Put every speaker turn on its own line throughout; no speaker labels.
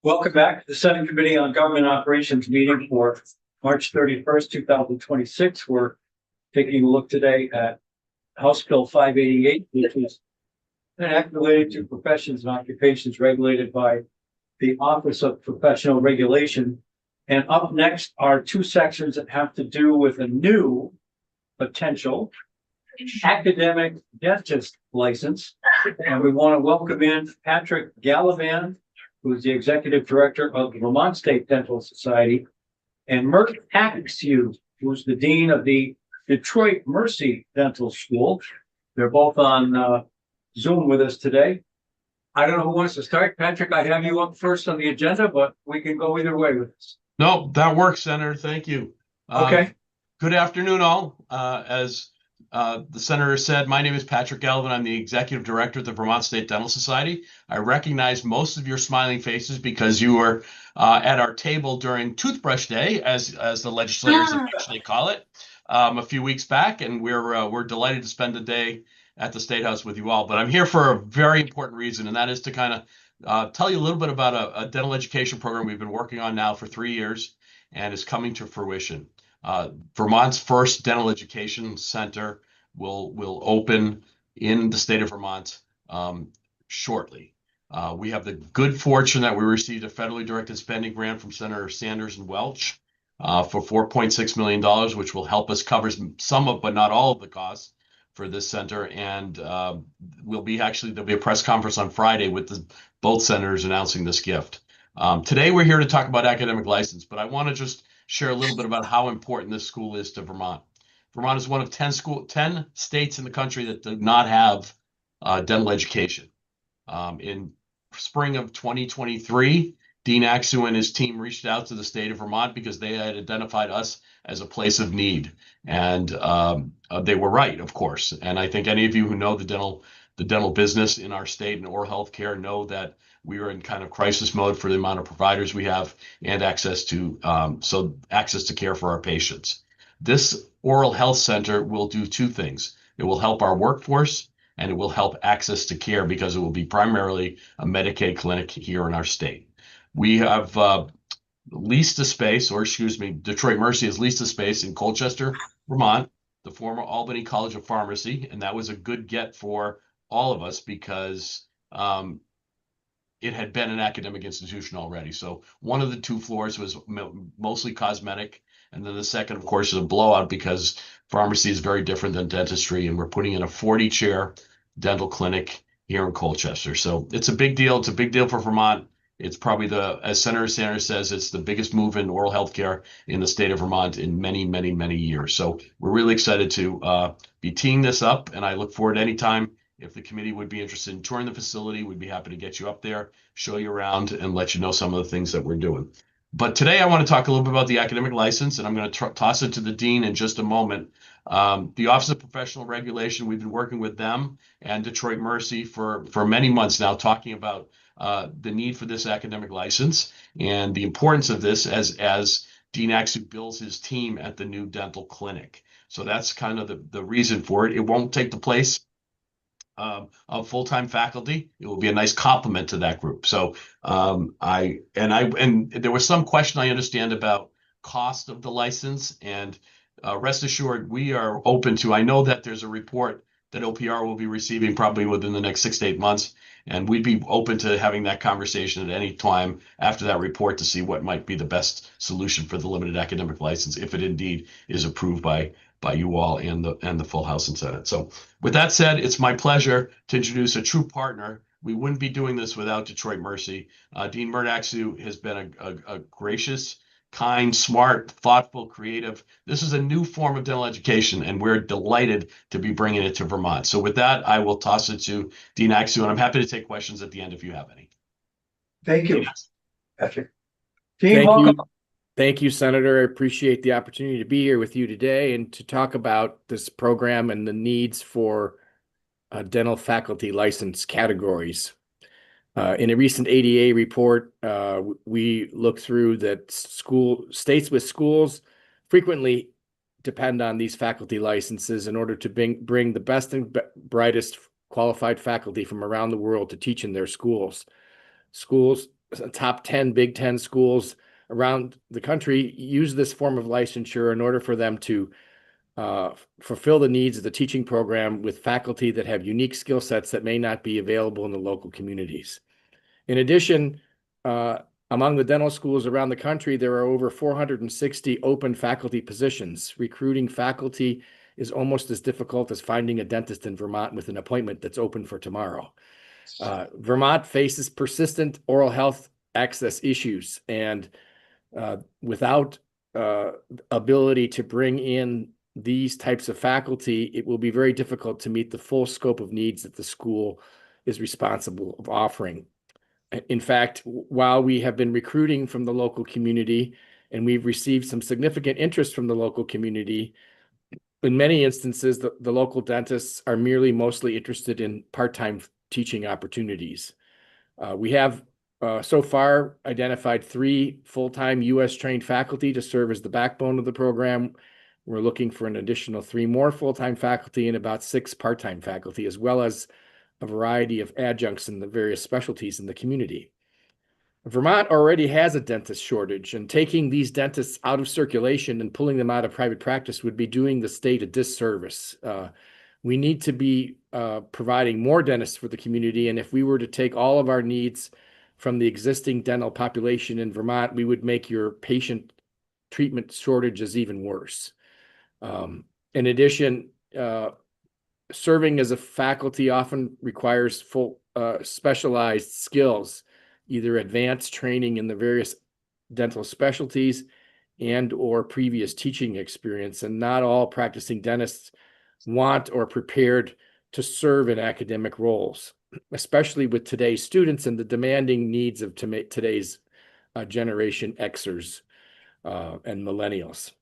Welcome back to the Senate Committee on Government Operations meeting for March 31st, 2026. We're taking a look today at House Bill 588, which is an act related to professions and occupations regulated by the Office of Professional Regulation. And up next are two sections that have to do with a new potential academic dentist license. And we want to welcome in Patrick Gallivan, who is the Executive Director of the Vermont State Dental Society, and Mert Haxew, who's the Dean of the Detroit Mercy Dental School. They're both on Zoom with us today. I don't know who wants to start. Patrick, I have you up first on the agenda, but we can go either way with this.
No, that works, Senator. Thank you.
Okay.
Good afternoon, all. As the Senator said, my name is Patrick Gallivan. I'm the Executive Director of the Vermont State Dental Society. I recognize most of your smiling faces because you were at our table during Toothbrush Day, as the legislators actually call it, a few weeks back, and we're delighted to spend the day at the State House with you all. But I'm here for a very important reason, and that is to kind of tell you a little bit about a dental education program we've been working on now for 3 years and is coming to fruition. Vermont's first dental education center will open in the state of Vermont shortly. We have the good fortune that we received a federally directed spending grant from Senator Sanders and Welch for $4.6 million, which will help us cover some of, but not all of the costs for this center. And there'll be a press conference on Friday with both senators announcing this gift. Today, we're here to talk about academic license, but I want to just share a little bit about how important this school is to Vermont. Vermont is one of 10 states in the country that do not have dental education. In spring of 2023, Dean Haxew and his team reached out to the state of Vermont because they had identified us as a place of need. And they were right, of course. And I think any of you who know the dental business in our state and oral health care know that we are in kind of crisis mode for the amount of providers we have and access to care for our patients. This oral health center will do two things. It will help our workforce and it will help access to care because it will be primarily a Medicaid clinic here in our state. We have leased a space, Detroit Mercy has leased a space in Colchester, Vermont, the former Albany College of Pharmacy, and that was a good get for all of us because it had been an academic institution already. So one of the two floors was mostly cosmetic. And then the second, of course, is a blowout because pharmacy is very different than dentistry. And we're putting in a 40-chair dental clinic here in Colchester. So it's a big deal. It's a big deal for Vermont. It's probably as Senator Sanders says, it's the biggest move in oral health care in the state of Vermont in many, many, many years. So we're really excited to be teeing this up. And I look forward to any time. If the committee would be interested in touring the facility, we'd be happy to get you up there, show you around, and let you know some of the things that we're doing. But today I want to talk a little bit about the academic license, and I'm going to toss it to the dean in just a moment. The Office of Professional Regulation, we've been working with them and Detroit Mercy for many months now, talking about the need for this academic license and the importance of this as Dean Haxew builds his team at the new dental clinic. So that's kind of the reason for it. It won't take the place of full-time faculty. It will be a nice complement to that group. So and there was some question I understand about cost of the license, and rest assured we are open to. I know that there's a report that OPR will be receiving probably within the next 6 to 8 months, and we'd be open to having that conversation at any time after that report to see what might be the best solution for the limited academic license if it indeed is approved by you all and the full House and Senate. So with that said, it's my pleasure to introduce a true partner. We wouldn't be doing this without Detroit Mercy. Dean Mert Haxew has been a gracious, kind, smart, thoughtful, creative. This is a new form of dental education, and we're delighted to be bringing it to Vermont. So with that, I will toss it to Dean Haxew, and I'm happy to take questions at the end if you have any.
Thank you, Patrick. Dean, welcome.
Thank you, Senator. I appreciate the opportunity to be here with you today and to talk about this program and the needs for dental faculty license categories. In a recent ADA report, we looked through that states with schools frequently depend on these faculty licenses in order to bring the best and brightest qualified faculty from around the world to teach in their schools. Schools top 10 Big Ten schools around the country use this form of licensure in order for them to fulfill the needs of the teaching program with faculty that have unique skill sets that may not be available in the local communities. In addition, among the dental schools around the country, there are over 460 open faculty positions. Recruiting faculty is almost as difficult as finding a dentist in Vermont with an appointment that's open for tomorrow. Vermont faces persistent oral health access issues, and without ability to bring in these types of faculty, it will be very difficult to meet the full scope of needs that the school is responsible of offering. In fact, while we have been recruiting from the local community and we've received some significant interest from the local community, in many instances, the local dentists are mostly interested in part-time teaching opportunities. We have so far identified 3 full-time U.S. trained faculty to serve as the backbone of the program. We're looking for an additional 3 more full-time faculty and about 6 part-time faculty, as well as a variety of adjuncts in the various specialties in the community. Vermont already has a dentist shortage, and taking these dentists out of circulation and pulling them out of private practice would be doing the state a disservice. We need to be providing more dentists for the community, and if we were to take all of our needs from the existing dental population in Vermont, we would make your patient treatment shortages even worse. In addition, serving as a faculty often requires full specialized skills, either advanced training in the various dental specialties and or previous teaching experience. And not all practicing dentists want or prepared to serve in academic roles, especially with today's students and the demanding needs of today's Generation Xers and millennials.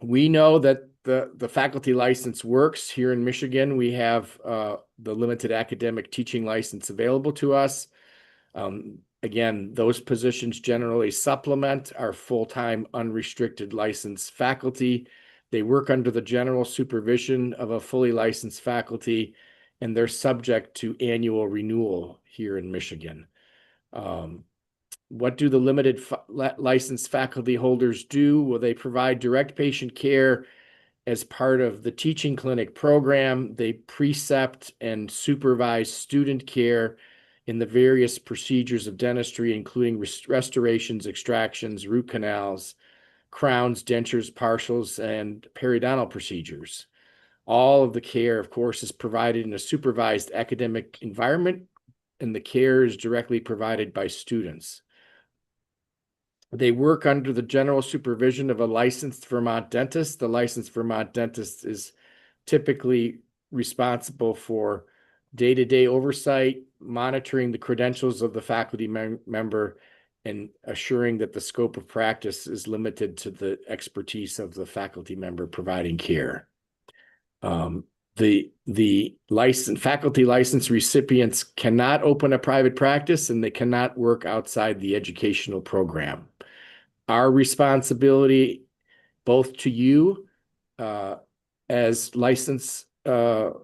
We know that the faculty license works here in Michigan. We have the limited academic teaching license available to us. Again, those positions generally supplement our full-time unrestricted licensed faculty. They work under the general supervision of a fully licensed faculty, and they're subject to annual renewal here in Michigan. What do the limited licensed faculty holders do? Well, they provide direct patient care as part of the teaching clinic program. They precept and supervise student care in the various procedures of dentistry, including restorations, extractions, root canals, crowns, dentures, partials, and periodontal procedures. All of the care, of course, is provided in a supervised academic environment, and the care is directly provided by students. They work under the general supervision of a licensed Vermont dentist. The licensed Vermont dentist is typically responsible for day-to-day oversight, monitoring the credentials of the faculty member, and assuring that the scope of practice is limited to the expertise of the faculty member providing care. The faculty license recipients cannot open a private practice, and they cannot work outside the educational program. Our responsibility, both to you as license issuers,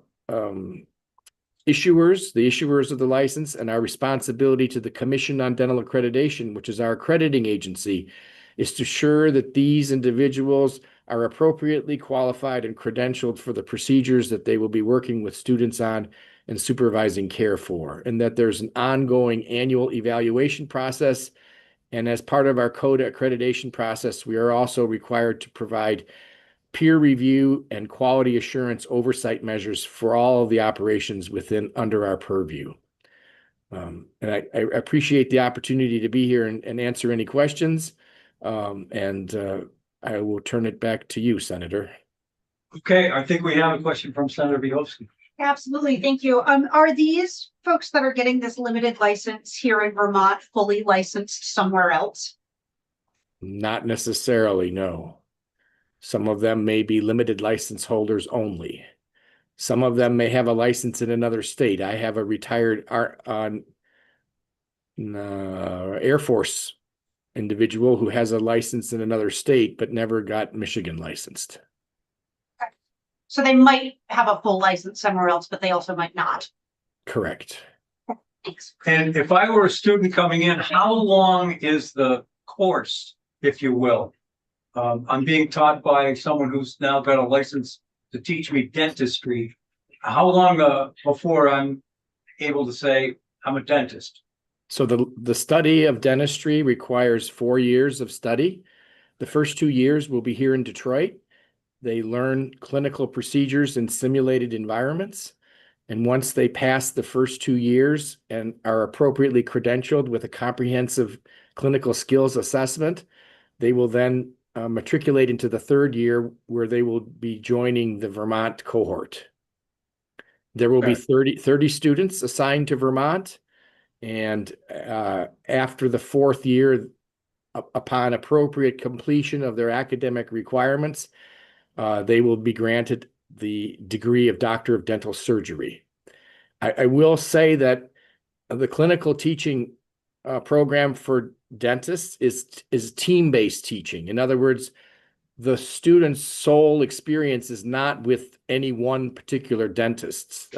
the issuers of the license, and our responsibility to the Commission on Dental Accreditation, which is our accrediting agency, is to ensure that these individuals are appropriately qualified and credentialed for the procedures that they will be working with students on and supervising care for, and that there's an ongoing annual evaluation process. And as part of our code accreditation process, we are also required to provide peer review and quality assurance oversight measures for all of the operations under our purview. And I appreciate the opportunity to be here and answer any questions. I will turn it back to you, Senator.
Okay, I think we have a question from Senator Bielowski.
Absolutely, thank you. Are these folks that are getting this limited license here in Vermont fully licensed somewhere else?
Not necessarily, no. Some of them may be limited license holders only. Some of them may have a license in another state. I have a retired Air Force individual who has a license in another state but never got Michigan licensed.
Okay. So they might have a full license somewhere else, but they also might not.
Correct.
Thanks.
And if I were a student coming in, how long is the course, if you will? I'm being taught by someone who's now got a license to teach me dentistry. How long before I'm able to say I'm a dentist?
So the study of dentistry requires 4 years of study. The first 2 years will be here in Detroit. They learn clinical procedures in simulated environments. And once they pass the first 2 years and are appropriately credentialed with a comprehensive clinical skills assessment, they will then matriculate into the 3rd year, where they will be joining the Vermont cohort. There will be 30 students assigned to Vermont. And after the 4th year, upon appropriate completion of their academic requirements, they will be granted the degree of Doctor of Dental Surgery. I will say that the clinical teaching program for dentists is team-based teaching. In other words, the student's sole experience is not with any one particular dentist.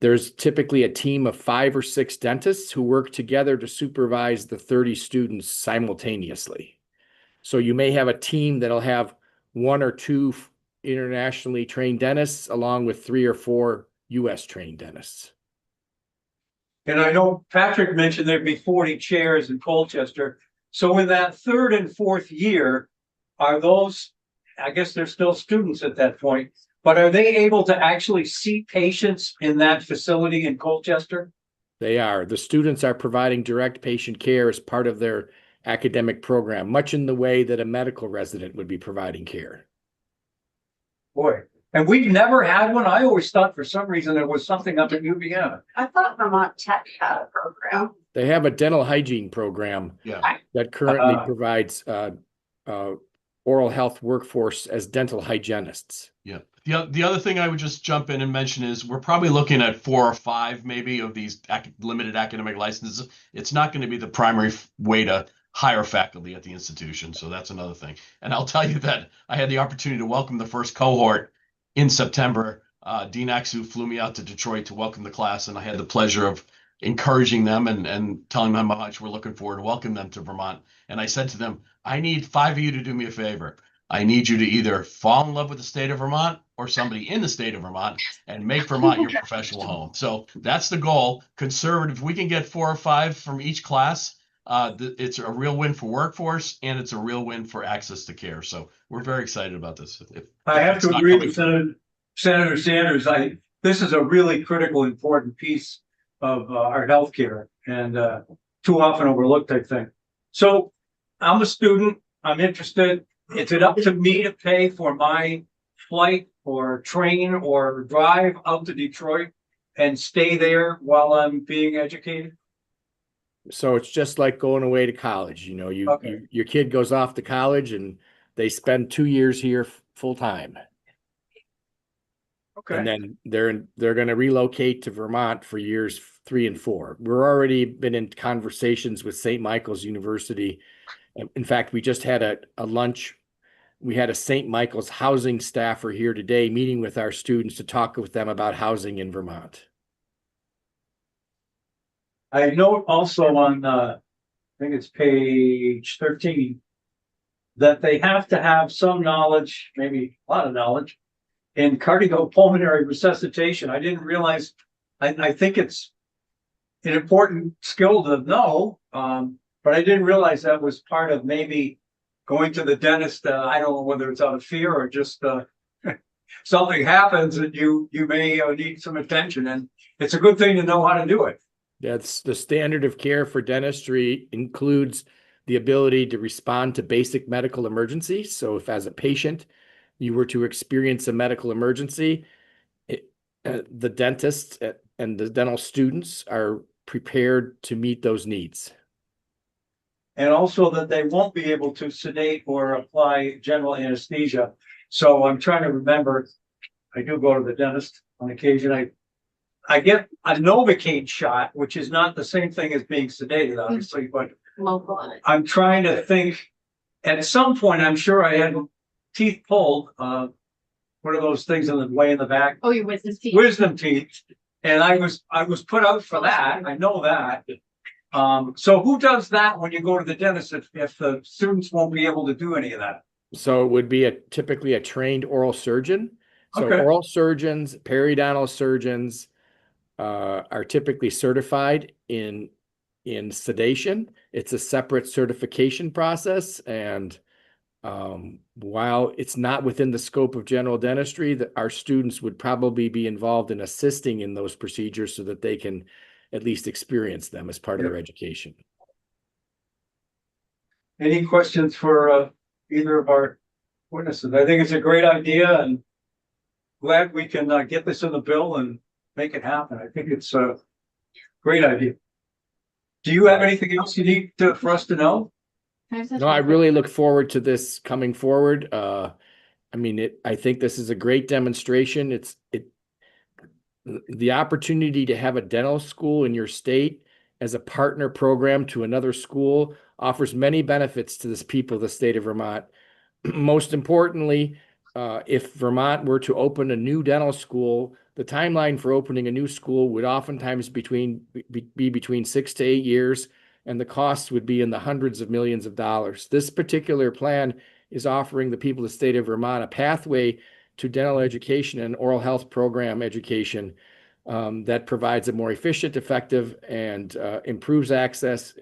There's typically a team of 5 or 6 dentists who work together to supervise the 30 students simultaneously. So you may have a team that'll have 1 or 2 internationally trained dentists along with 3 or 4 US trained dentists.
And I know Patrick mentioned there'd be 40 chairs in Colchester. So in that 3rd and 4th year, are those, I guess they're still students at that point, but are they able to actually see patients in that facility in Colchester?
They are. The students are providing direct patient care as part of their academic program, much in the way that a medical resident would be providing care.
Boy, and we've never had one. I always thought for some reason there was something up at UVM.
I thought Vermont Tech had a program.
They have a dental hygiene program
Yeah.
that currently provides oral health workforce as dental hygienists.
Yeah. The other thing I would just jump in and mention is we're probably looking at 4 or 5 maybe of these limited academic licenses. It's not going to be the primary way to hire faculty at the institution. So that's another thing. And I'll tell you that I had the opportunity to welcome the first cohort in September. Dean Axu flew me out to Detroit to welcome the class, and I had the pleasure of encouraging them and telling them how much we're looking forward to welcome them to Vermont. And I said to them, I need 5 of you to do me a favor. I need you to either fall in love with the state of Vermont or somebody in the state of Vermont and make Vermont your professional home. So that's the goal. Conservative, if we can get 4 or 5 from each class, it's a real win for workforce, and it's a real win for access to care. So we're very excited about this.
I have to agree with Senator Sanders. This is a really critical, important piece of our healthcare, and too often overlooked, I think. So I'm a student. I'm interested. Is it up to me to pay for my flight or train or drive out to Detroit and stay there while I'm being educated?
So it's just like going away to college. You know, your kid goes off to college and they spend 2 years here full time.
Okay.
And then they're going to relocate to Vermont for years 3 and 4. We're already been in conversations with St. Michael's University. In fact, we just had a lunch. We had a St. Michael's housing staffer here today meeting with our students to talk with them about housing in Vermont.
I note also on, I think it's page 13, that they have to have some knowledge, maybe a lot of knowledge, in cardiopulmonary resuscitation. I didn't realize, I think it's an important skill to know, but I didn't realize that was part of maybe going to the dentist. I don't know whether it's out of fear or just something happens and you may need some attention, and it's a good thing to know how to do it.
That's the standard of care for dentistry includes the ability to respond to basic medical emergencies. So if as a patient you were to experience a medical emergency, the dentists and the dental students are prepared to meet those needs.
And also that they won't be able to sedate or apply general anesthesia. So I'm trying to remember, I do go to the dentist on occasion. I get a Novocaine shot, which is not the same thing as being sedated, obviously, but I'm trying to think. At some point, I'm sure I had teeth pulled. What are those things in the way in the back?
Oh, your wisdom teeth.
Wisdom teeth. And I was put out for that. I know that. So who does that when you go to the dentist if the students won't be able to do any of that?
So it would be typically a trained oral surgeon. So
Okay.
oral surgeons, periodontal surgeons are typically certified in sedation. It's a separate certification process, and while it's not within the scope of general dentistry, that our students would probably be involved in assisting in those procedures so that they can at least experience them as part of their education.
Any questions for either of our witnesses? I think it's a great idea and glad we can get this in the bill and make it happen. I think it's a great idea. Do you have anything else you need for us to know?
No, I really look forward to this coming forward. I mean, I think this is a great demonstration. The opportunity to have a dental school in your state as a partner program to another school offers many benefits to the people of the state of Vermont. Most importantly, if Vermont were to open a new dental school, the timeline for opening a new school would oftentimes be between 6 to 8 years, and the costs would be in the hundreds of millions of dollars. This particular plan is offering the people of the state of Vermont a pathway to dental education and oral health program education that provides a more efficient, effective, and improves access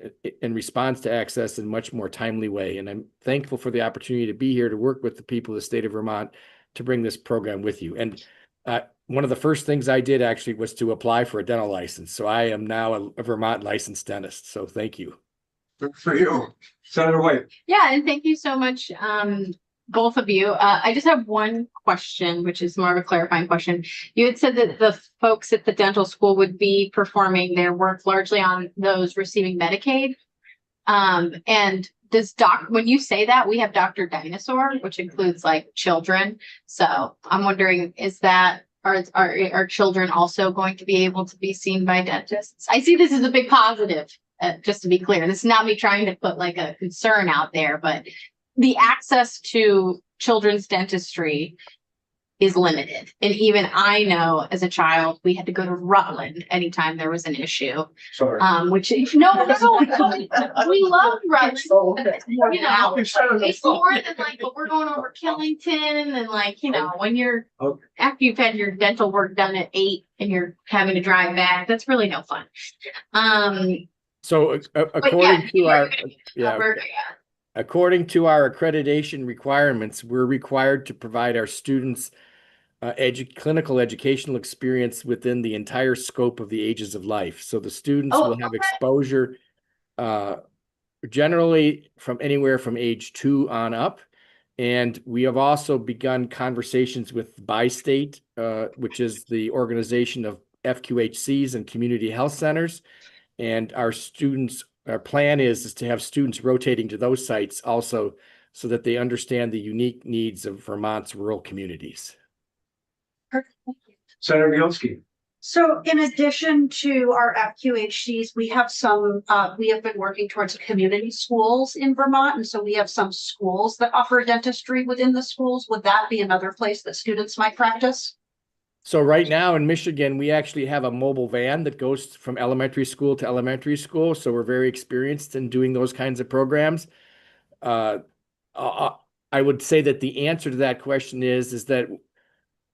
and responds to access in a much more timely way. And I'm thankful for the opportunity to be here to work with the people of the state of Vermont to bring this program with you. And one of the first things I did actually was to apply for a dental license. So I am now a Vermont licensed dentist. So thank you.
Good for you. Senator White.
Yeah, and thank you so much, both of you. I just have one question, which is more of a clarifying question. You had said that the folks at the dental school would be performing their work largely on those receiving Medicaid. And when you say that, we have Dr. Dinosaur, which includes like children. So I'm wondering, are children also going to be able to be seen by dentists? I see this as a big positive, just to be clear. This is not me trying to put like a concern out there, but the access to children's dentistry is limited. And even I know as a child, we had to go to Rutland anytime there was an issue.
Sorry.
Which we love Rutland. You know, it's more than like, but we're going over Killington and like, you know, when you're after you've had your dental work done at 8 and you're having to drive back, that's really no fun.
So according to our accreditation requirements, we're required to provide our students clinical educational experience within the entire scope of the ages of life. So the students will have exposure generally from anywhere from age 2 on up. And we have also begun conversations with BiState, which is the organization of FQHCs and community health centers. And our plan is to have students rotating to those sites also so that they understand the unique needs of Vermont's rural communities.
Senator Bielski.
So in addition to our FQHCs, we have been working towards community schools in Vermont. And so we have some schools that offer dentistry within the schools. Would that be another place that students might practice?
So right now in Michigan, we actually have a mobile van that goes from elementary school to elementary school. So we're very experienced in doing those kinds of programs. I would say that the answer to that question is that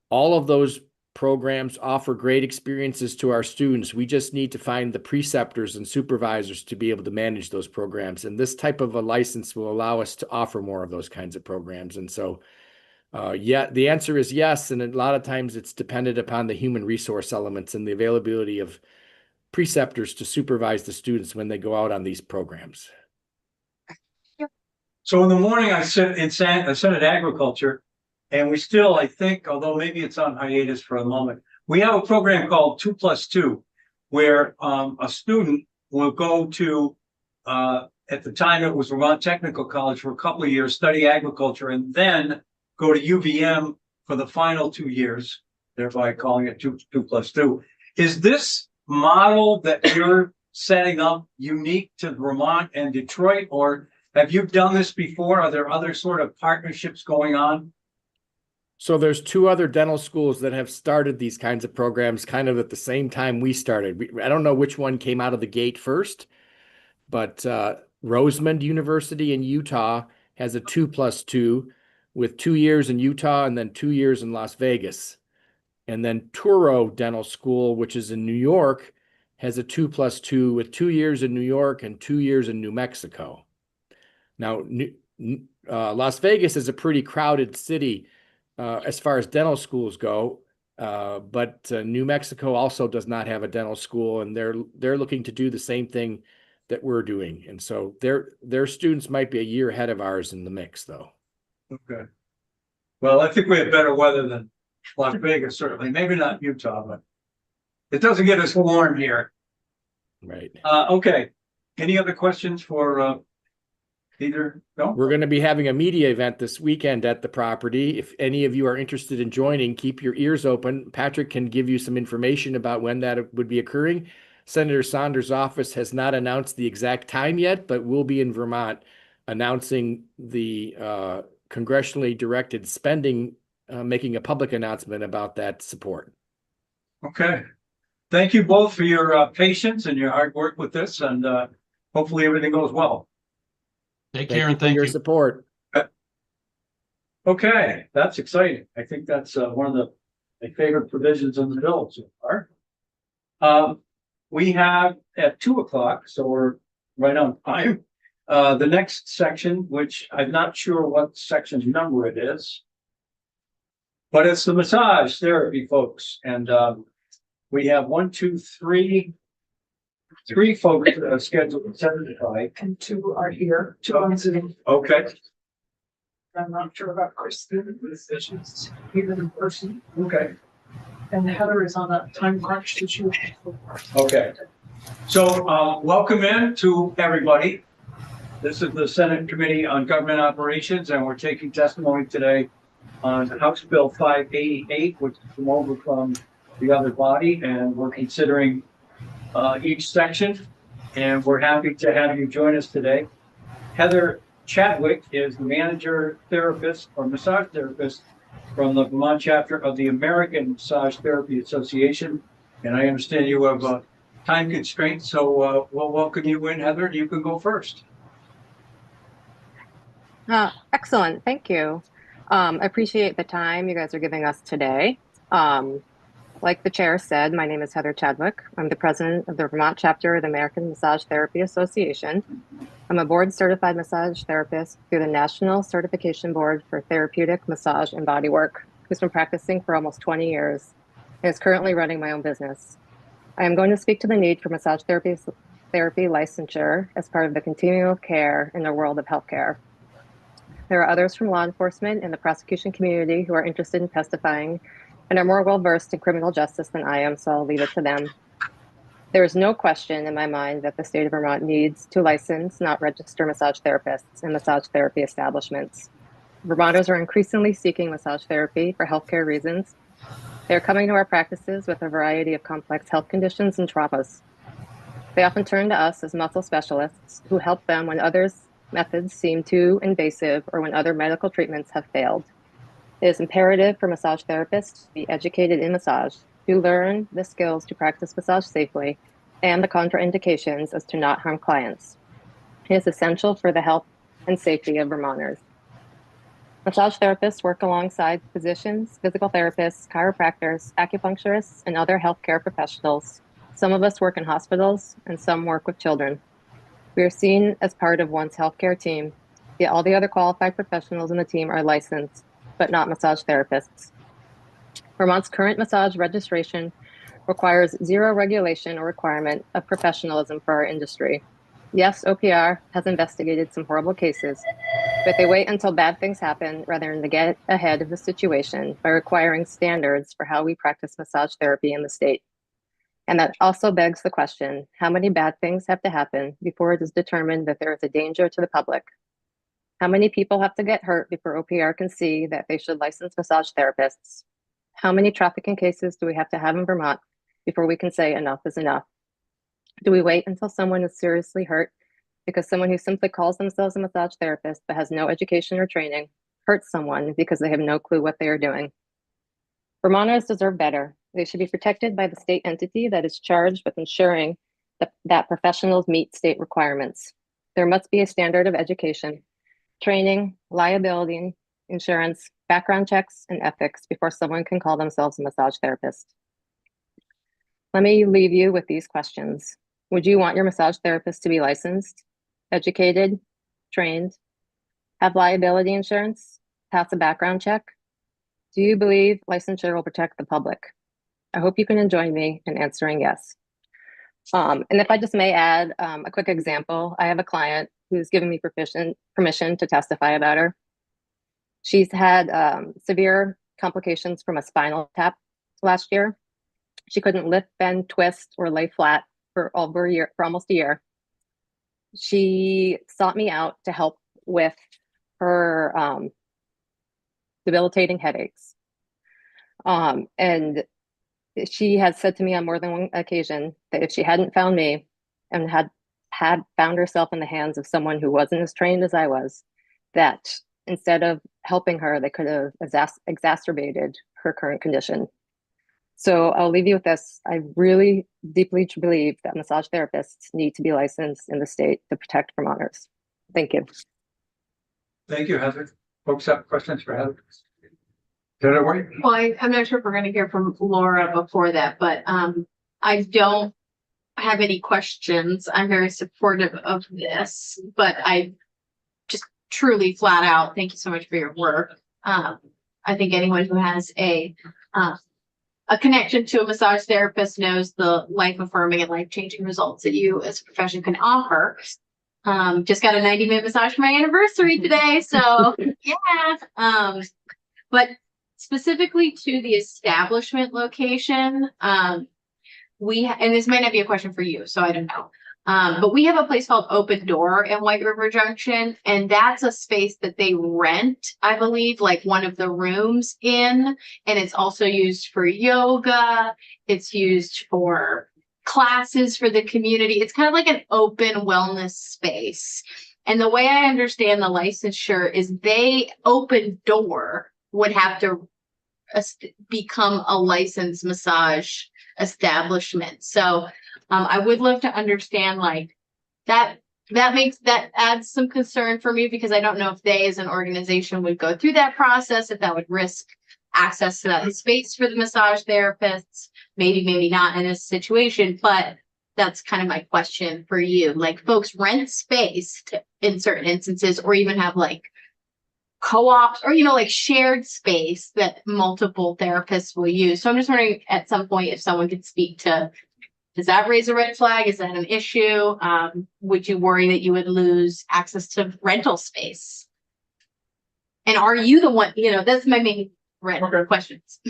all of those programs offer great experiences to our students. We just need to find the preceptors and supervisors to be able to manage those programs. And this type of a license will allow us to offer more of those kinds of programs. And so, the answer is yes. And a lot of times it's dependent upon the human resource elements and the availability of preceptors to supervise the students when they go out on these programs.
So in the morning, I sit in Senate Agriculture, and we still, I think, although maybe it's on hiatus for a moment, we have a program called 2+2, where a student will go to, at the time it was Vermont Technical College for a couple of years, study agriculture, and then go to UVM for the final 2 years, thereby calling it 2+2. Is this model that you're setting up unique to Vermont and Detroit, or have you done this before? Are there other sort of partnerships going on?
So there's two other dental schools that have started these kinds of programs kind of at the same time we started. I don't know which one came out of the gate first, but Rosemond University in Utah has a 2+2 with 2 years in Utah and then 2 years in Las Vegas. And then Touro Dental School, which is in New York, has a 2+2 with 2 years in New York and 2 years in New Mexico. Now, Las Vegas is a pretty crowded city as far as dental schools go, but New Mexico also does not have a dental school, and they're looking to do the same thing that we're doing. And so their students might be a year ahead of ours in the mix, though.
Okay. Well, I think we have better weather than Las Vegas, certainly. Maybe not Utah, but it doesn't get us warm here.
Right.
Okay. Any other questions for either? No?
We're going to be having a media event this weekend at the property. If any of you are interested in joining, keep your ears open. Patrick can give you some information about when that would be occurring. Senator Saunders' office has not announced the exact time yet, but we'll be in Vermont announcing the congressionally directed spending, making a public announcement about that support.
Okay. Thank you both for your patience and your hard work with this, and hopefully everything goes well.
Take care and thank
for your
you.
support.
Okay, that's exciting. I think that's one of my favorite provisions in the bill so far. We have at 2:00, so we're right on time. The next section, which I'm not sure what section number it is, but it's the massage therapy, folks. And we have 3 folks scheduled to testify.
And 2 are here, 2 on Zoom.
Okay,
I'm not sure about Kristen, she's here in person,
okay.
and Heather is on a time crunch situation.
Okay. So, welcome in to everybody. This is the Senate Committee on Government Operations, and we're taking testimony today on House Bill 588, which is come over from the other body, and we're considering each section, and we're happy to have you join us today. Heather Chadwick is the manager therapist or massage therapist from the Vermont chapter of the American Massage Therapy Association. And I understand you have time constraints, so we'll welcome you in, Heather. You can go first.
Excellent. Thank you. I appreciate the time you guys are giving us today. Like the chair said, my name is Heather Chadwick. I'm the president of the Vermont chapter of the American Massage Therapy Association. I'm a board certified massage therapist through the National Certification Board for Therapeutic Massage and Bodywork, who's been practicing for almost 20 years and is currently running my own business. I am going to speak to the need for massage therapy licensure as part of the continuum of care in the world of healthcare. There are others from law enforcement and the prosecution community who are interested in testifying and are more well-versed in criminal justice than I am, so I'll leave it to them. There is no question in my mind that the state of Vermont needs to license, not register massage therapists and massage therapy establishments. Vermonters are increasingly seeking massage therapy for healthcare reasons. They're coming to our practices with a variety of complex health conditions and traumas. They often turn to us as muscle specialists who help them when others' methods seem too invasive or when other medical treatments have failed. It is imperative for massage therapists to be educated in massage, to learn the skills to practice massage safely, and the contraindications as to not harm clients. It is essential for the health and safety of Vermonters. Massage therapists work alongside physicians, physical therapists, chiropractors, acupuncturists, and other healthcare professionals. Some of us work in hospitals, and some work with children. We are seen as part of one's healthcare team, yet all the other qualified professionals in the team are licensed, but not massage therapists. Vermont's current massage registration requires zero regulation or requirement of professionalism for our industry. Yes, OPR has investigated some horrible cases, but they wait until bad things happen rather than to get ahead of the situation by requiring standards for how we practice massage therapy in the state. And that also begs the question, how many bad things have to happen before it is determined that there is a danger to the public? How many people have to get hurt before OPR can see that they should license massage therapists? How many trafficking cases do we have to have in Vermont before we can say enough is enough? Do we wait until someone is seriously hurt because someone who simply calls themselves a massage therapist but has no education or training hurt someone because they have no clue what they are doing. Vermonters deserve better. They should be protected by the state entity that is charged with ensuring that professionals meet state requirements. There must be a standard of education, training, liability, insurance, background checks, and ethics before someone can call themselves a massage therapist. Let me leave you with these questions. Would you want your massage therapist to be licensed, educated, trained, have liability insurance, pass a background check? Do you believe licensure will protect the public? I hope you can join me in answering yes. And if I just may add a quick example, I have a client who's given me permission to testify about her. She's had severe complications from a spinal tap last year. She couldn't lift, bend, twist, or lay flat for almost a year. She sought me out to help with her debilitating headaches. And she has said to me on more than one occasion that if she hadn't found me and had found herself in the hands of someone who wasn't as trained as I was, that instead of helping her, they could have exacerbated her current condition. So I'll leave you with this. I really deeply believe that massage therapists need to be licensed in the state to protect Vermonters. Thank you.
Thank you, Heather. Folks have questions for Heather? Heather, wait.
Well, I'm not sure if we're going to hear from Laura before that, but I don't have any questions. I'm very supportive of this, but I just truly flat out thank you so much for your work. I think anyone who has a connection to a massage therapist knows the life affirming and life changing results that you as a profession can offer. Just got a 90-minute massage for my anniversary today, so yeah. But specifically to the establishment location, and this might not be a question for you, so I don't know. But we have a place called Open Door in White River Junction, and that's a space that they rent, I believe, like one of the rooms in, and it's also used for yoga. It's used for classes for the community. It's kind of like an open wellness space. And the way I understand the licensure is Open Door would have to become a licensed massage establishment. So I would love to understand like that adds some concern for me, because I don't know if they as an organization would go through that process, if that would risk access to that space for the massage therapists, maybe not in this situation, but that's kind of my question for you. Like folks rent space in certain instances, or even have like co-ops or, like shared space that multiple therapists will use. So I'm just wondering at some point if someone could speak to, does that raise a red flag? Is that an issue? Would you worry that you would lose access to rental space? And are you the one, that's my main questions.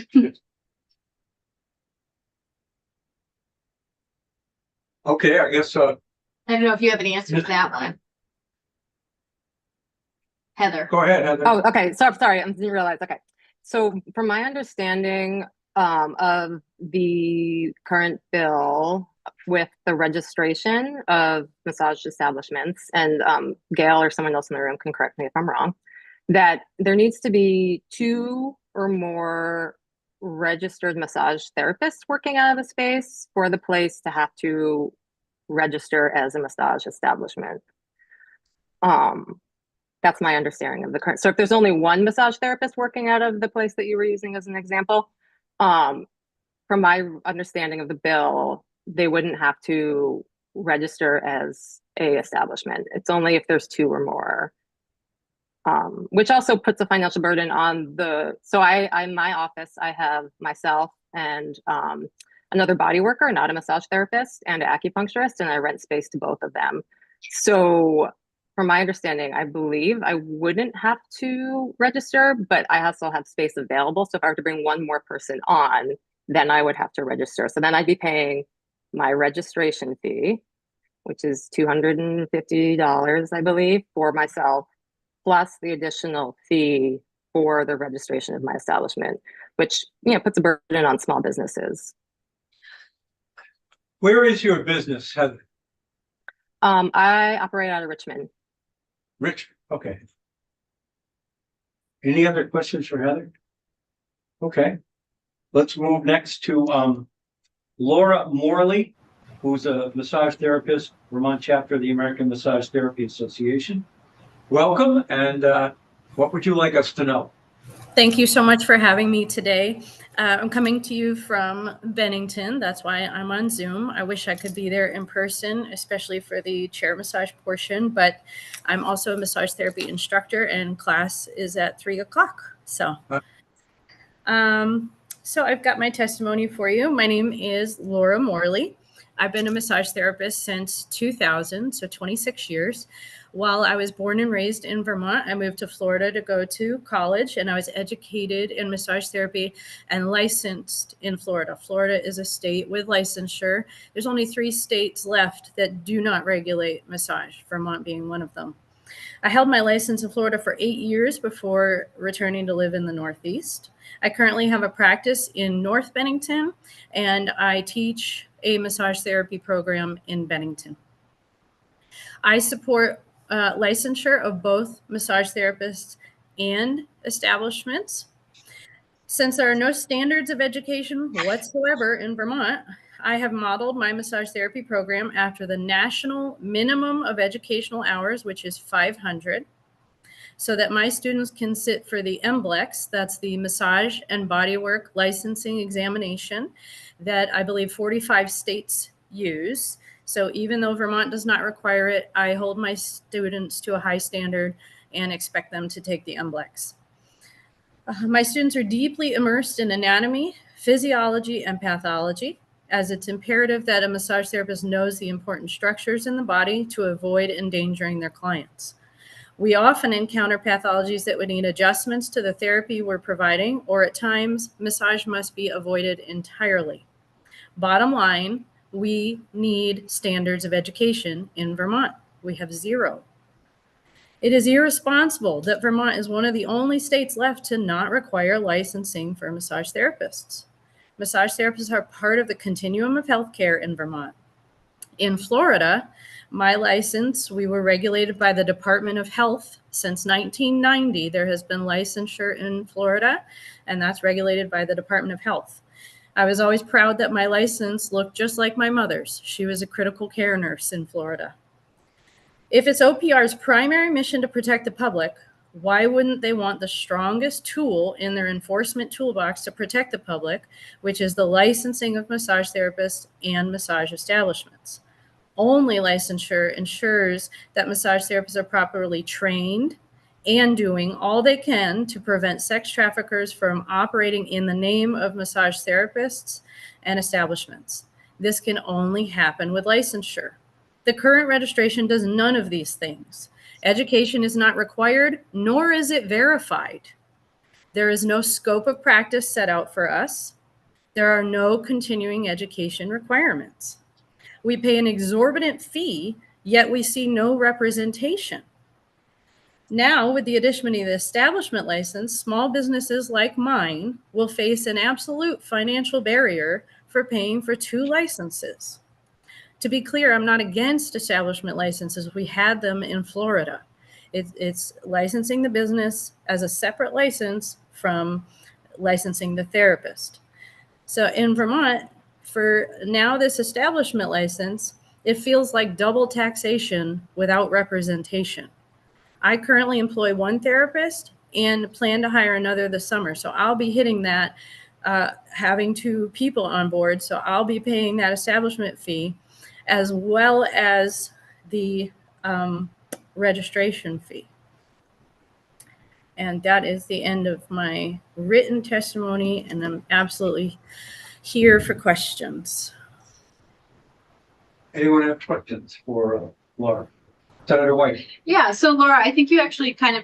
Okay, I guess,
I don't know if you have any answers to that one. Heather.
go ahead, Heather.
Oh, okay. So sorry, I didn't realize. Okay. So from my understanding of the current bill with the registration of massage establishments, and Gail or someone else in the room can correct me if I'm wrong, that there needs to be 2 or more registered massage therapists working out of a space for the place to have to register as a massage establishment. That's my understanding of the current. So if there's only one massage therapist working out of the place that you were using as an example, from my understanding of the bill, they wouldn't have to register as a establishment. It's only if there's 2 or more, which also puts a financial burden on so in my office, I have myself and another body worker, not a massage therapist, and an acupuncturist, and I rent space to both of them. So from my understanding, I believe I wouldn't have to register, but I also have space available. So if I were to bring one more person on, then I would have to register. So then I'd be paying my registration fee, which is $250, I believe, for myself, plus the additional fee for the registration of my establishment, which puts a burden on small businesses.
Where is your business, Heather?
I operate out of Richmond.
Rich, okay. Any other questions for Heather? Okay. Let's move next to Laura Morley, who's a massage therapist, Vermont chapter of the American Massage Therapy Association. Welcome, and what would you like us to know?
Thank you so much for having me today. I'm coming to you from Bennington. That's why I'm on Zoom. I wish I could be there in person, especially for the chair massage portion, but I'm also a massage therapy instructor and class is at 3 o'clock. So I've got my testimony for you. My name is Laura Morley. I've been a massage therapist since 2000, so 26 years. While I was born and raised in Vermont, I moved to Florida to go to college, and I was educated in massage therapy and licensed in Florida. Florida is a state with licensure. There's only 3 states left that do not regulate massage, Vermont being one of them. I held my license in Florida for 8 years before returning to live in the Northeast. I currently have a practice in North Bennington, and I teach a massage therapy program in Bennington. I support licensure of both massage therapists and establishments. Since there are no standards of education whatsoever in Vermont, I have modeled my massage therapy program after the national minimum of educational hours, which is 500, so that my students can sit for the MBLEX, that's the Massage and Bodywork Licensing Examination that I believe 45 states use. So even though Vermont does not require it, I hold my students to a high standard and expect them to take the MBLEX. My students are deeply immersed in anatomy, physiology, and pathology, as it's imperative that a massage therapist knows the important structures in the body to avoid endangering their clients. We often encounter pathologies that would need adjustments to the therapy we're providing, or at times, massage must be avoided entirely. Bottom line, we need standards of education in Vermont. We have 0. It is irresponsible that Vermont is one of the only states left to not require licensing for massage therapists. Massage therapists are part of the continuum of healthcare in Vermont. In Florida, my license, we were regulated by the Department of Health. Since 1990, there has been licensure in Florida, and that's regulated by the Department of Health. I was always proud that my license looked just like my mother's. She was a critical care nurse in Florida. If it's OPR's primary mission to protect the public, why wouldn't they want the strongest tool in their enforcement toolbox to protect the public, which is the licensing of massage therapists and massage establishments? Only licensure ensures that massage therapists are properly trained and doing all they can to prevent sex traffickers from operating in the name of massage therapists and establishments. This can only happen with licensure. The current registration does none of these things. Education is not required, nor is it verified. There is no scope of practice set out for us. There are no continuing education requirements. We pay an exorbitant fee, yet we see no representation. Now, with the addition of the establishment license, small businesses like mine will face an absolute financial barrier for paying for 2 licenses. To be clear, I'm not against establishment licenses. We had them in Florida. It's licensing the business as a separate license from licensing the therapist. So in Vermont, for now this establishment license, it feels like double taxation without representation. I currently employ 1 therapist and plan to hire another this summer. So I'll be hitting that, having 2 people on board. So I'll be paying that establishment fee as well as the registration fee. And that is the end of my written testimony, and I'm absolutely here for questions.
Anyone have questions for Laura? Senator White.
Yeah, so Laura, I think you actually kind of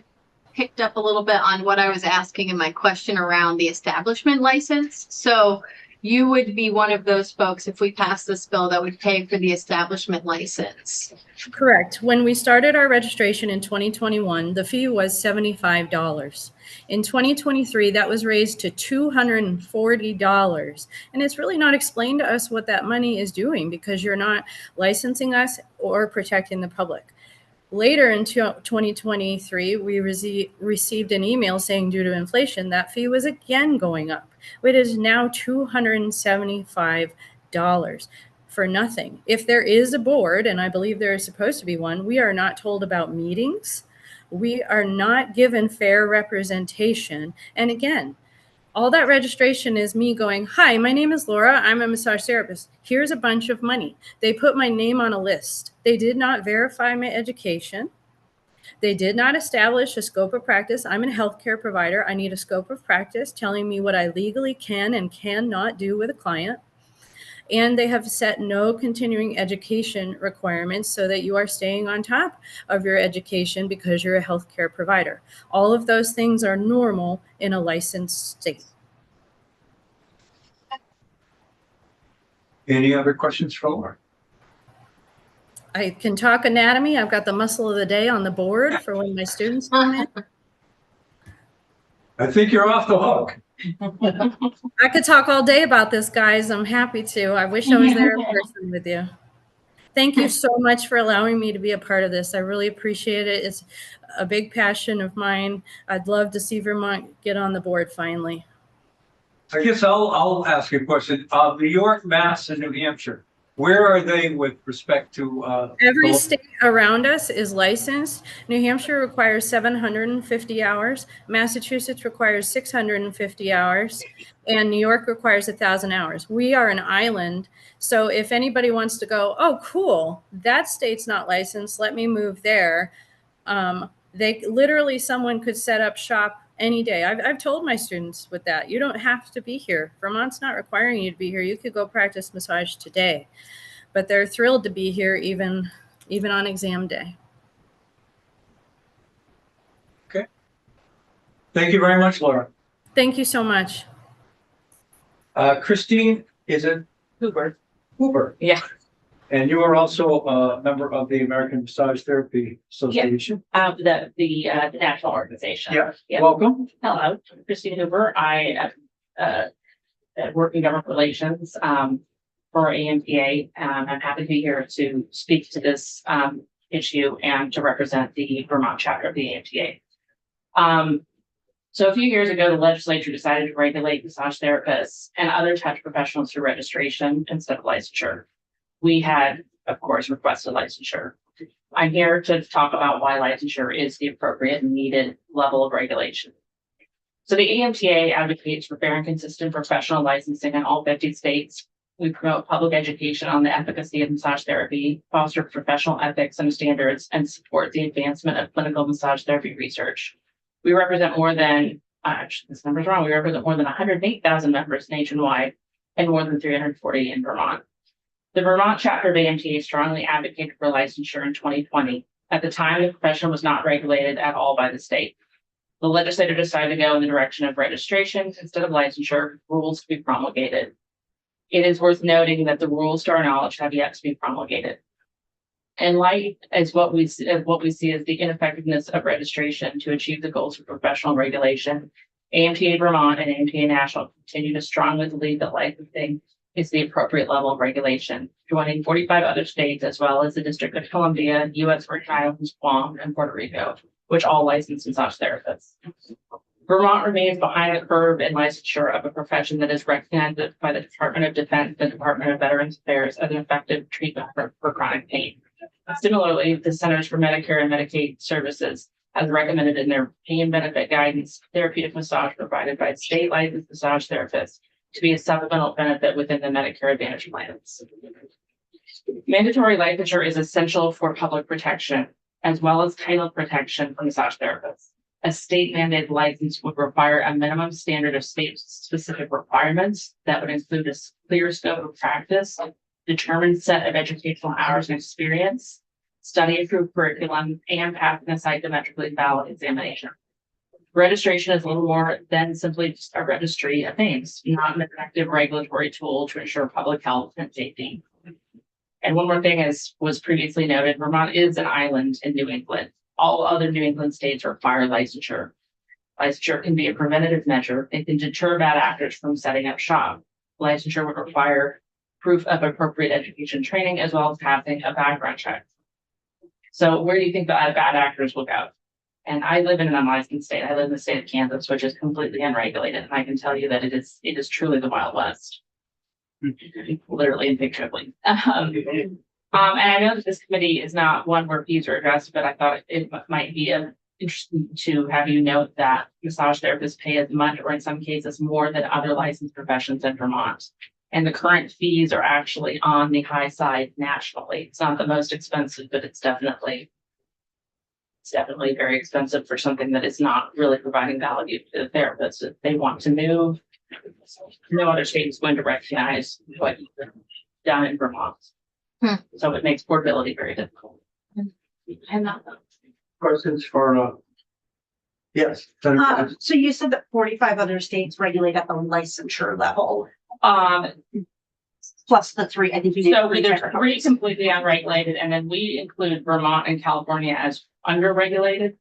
picked up a little bit on what I was asking in my question around the establishment license. So you would be one of those folks, if we pass this bill, that would pay for the establishment license.
Correct. When we started our registration in 2021, the fee was $75. In 2023, that was raised to $240. And it's really not explained to us what that money is doing, because you're not licensing us or protecting the public. Later in 2023, we received an email saying due to inflation, that fee was again going up. It is now $275 for nothing. If there is a board, and I believe there is supposed to be one, we are not told about meetings. We are not given fair representation. And again, all that registration is me going, hi, my name is Laura. I'm a massage therapist. Here's a bunch of money. They put my name on a list. They did not verify my education. They did not establish a scope of practice. I'm a healthcare provider. I need a scope of practice telling me what I legally can and cannot do with a client. And they have set no continuing education requirements so that you are staying on top of your education because you're a healthcare provider. All of those things are normal in a licensed state.
Any other questions for Laura?
I can talk anatomy. I've got the muscle of the day on the board for when my students come in.
I think you're off the hook.
I could talk all day about this, guys. I'm happy to. I wish I was there in person with you. Thank you so much for allowing me to be a part of this. I really appreciate it. It's a big passion of mine. I'd love to see Vermont get on the board finally.
I guess I'll ask you a question. New York, Mass, and New Hampshire, where are they with respect to?
Every state around us is licensed. New Hampshire requires 750 hours. Massachusetts requires 650 hours. And New York requires 1,000 hours. We are an island. So if anybody wants to go, oh, cool, that state's not licensed, let me move there. They literally, someone could set up shop any day. I've told my students with that, you don't have to be here. Vermont's not requiring you to be here. You could go practice massage today, but they're thrilled to be here even on exam day.
Okay. Thank you very much, Laura.
Thank you so much.
Christine, is it
Hoover.
Hoover?
Yeah.
And you are also a member of the American Massage Therapy Association.
The national organization.
Yeah. Welcome.
Hello, Christine Hoover. I work in government relations for AMTA. I'm happy to be here to speak to this issue and to represent the Vermont chapter of the AMTA. So a few years ago, the legislature decided to regulate massage therapists and other touch professionals through registration instead of licensure. We had, of course, requested licensure. I'm here to talk about why licensure is the appropriate and needed level of regulation. So the AMTA advocates for fair and consistent professional licensing in all 50 states. We promote public education on the efficacy of massage therapy, foster professional ethics and standards, and support the advancement of clinical massage therapy research. We represent more than, this number's wrong, we represent more than 108,000 members nationwide and more than 340 in Vermont. The Vermont chapter of AMTA strongly advocated for licensure in 2020. At the time, the profession was not regulated at all by the state. The legislature decided to go in the direction of registration instead of licensure, rules to be promulgated. It is worth noting that the rules, to our knowledge, have yet to be promulgated. In light as what we see as the ineffectiveness of registration to achieve the goals of professional regulation, AMTA Vermont and AMTA National continue to strongly believe that licensing is the appropriate level of regulation, joining 45 other states as well as the District of Columbia, U.S. Virgin Islands, Guam, and Puerto Rico, which all license massage therapists. Vermont remains behind the curve in licensure of a profession that is recognized by the Department of Defense and Department of Veterans Affairs as an effective treatment for chronic pain. Similarly, the Centers for Medicare and Medicaid Services has recommended in their pain benefit guidance therapeutic massage provided by state licensed massage therapists to be a supplemental benefit within the Medicare Advantage plans. Mandatory licensure is essential for public protection, as well as title protection for massage therapists. A state mandated license would require a minimum standard of state-specific requirements that would include a clear scope of practice, determined set of educational hours and experience, study-approved curriculum, and passing a psychometrically valid examination. Registration is a little more than simply just a registry of names, not an effective regulatory tool to ensure public health and safety. And one more thing, as was previously noted, Vermont is an island in New England. All other New England states require licensure. Licensure can be a preventative measure. It can deter bad actors from setting up shop. Licensure would require proof of appropriate education training, as well as passing a background check. So where do you think the bad actors will go? And I live in an unlicensed state. I live in the state of Kansas, which is completely unregulated. And I can tell you that it is truly the Wild West. Literally and figuratively. And I know that this committee is not one where fees are addressed, but I thought it might be interesting to have you note that massage therapists pay as much, or in some cases more, than other licensed professions in Vermont. And the current fees are actually on the high side nationally. It's not the most expensive, but it's definitely very expensive for something that is not really providing value to the therapists. If they want to move, no other state is going to recognize what you've done in Vermont. So it makes portability very difficult. And that,
Questions for, yes.
So you said that 45 other states regulate at the licensure level, plus the three, I think you named
so
three
there's
different
three
ones.
completely unregulated, and then we include Vermont and California as underregulated.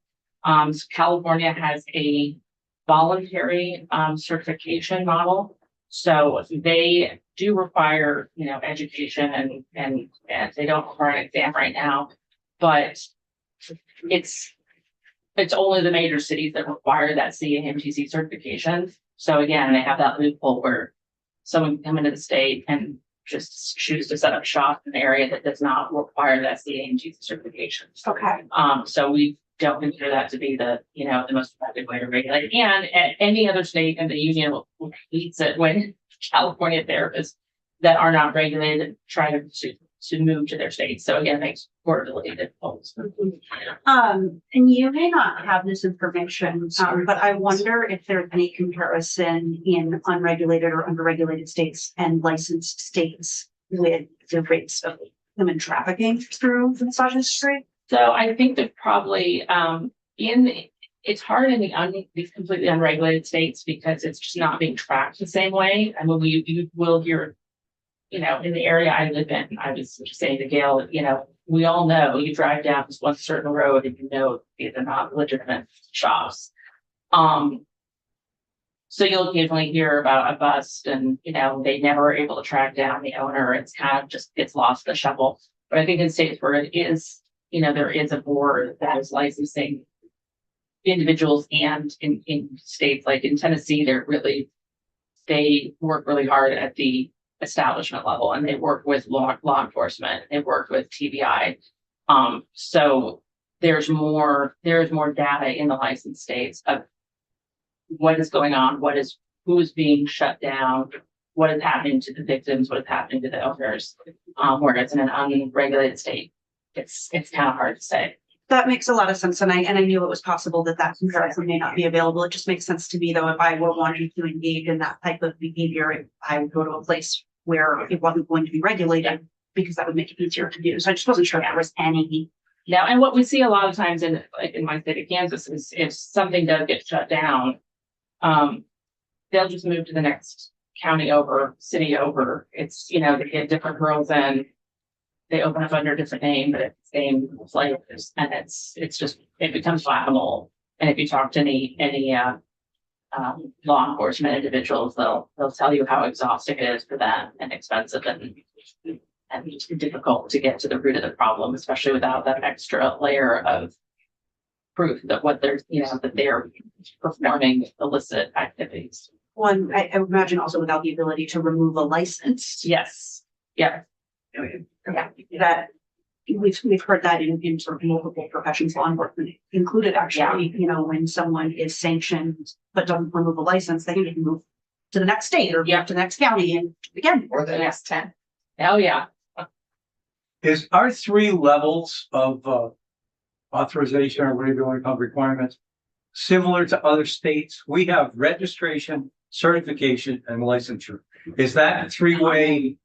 So California has a voluntary certification model. So they do require, education and they don't require an exam right now, but it's only the major cities that require that CAMTC certification. So again, they have that loophole where someone can come into the state and just choose to set up shop in an area that does not require that CAMTC certification.
Okay.
So we don't consider that to be the most effective way to regulate. And any other state in the union leads it when California therapists that are not regulated try to move to their states. So again, it makes portability difficult.
And you may not have this information, but I wonder if there's any comparison in unregulated or underregulated states and licensed states with the rates of human trafficking through the massage industry.
So I think that probably it's hard in these completely unregulated states because it's just not being tracked the same way. I mean, you will hear, in the area I live in, I was just saying to Gail, we all know you drive down this one certain road and these are not legitimate shops. So you'll occasionally hear about a bust and, they never were able to track down the owner. It's kind of just gets lost in the shuffle. But I think in states where it is, there is a board that is licensing individuals, and in states like in Tennessee, they work really hard at the establishment level, and they work with law enforcement, they work with TBI. So there's more data in the licensed states of what is going on, who is being shut down, what is happening to the victims, what is happening to the owners. Whereas in an unregulated state, it's kind of hard to say.
That makes a lot of sense, and I knew it was possible that comparison may not be available. It just makes sense to me, though, if I were wanting to engage in that type of behavior, I would go to a place where it wasn't going to be regulated, because that would make it easier to do. So I just wasn't sure if there was any.
Now, and what we see a lot of times in my state of Kansas is if something does get shut down, they'll just move to the next county over, city over. It's, they get different girls in, they open up under a different name, but it's the same flavors, and it becomes viable. And if you talk to any law enforcement individuals, they'll tell you how exhausting it is for them and expensive and difficult to get to the root of the problem, especially without that extra layer of proof that that they're performing illicit activities.
One, I imagine also without the ability to remove a license.
Yes. Yeah.
Yeah, that we've heard that in sort of multiple professions, law enforcement included, actually. When someone is sanctioned but doesn't remove a license, they can move to the next state or to the next county and again,
Or the next 10. Oh, yeah.
Are 3 levels of authorization or whatever you want to call requirements similar to other states? We have registration, certification, and licensure. Is that a 3-way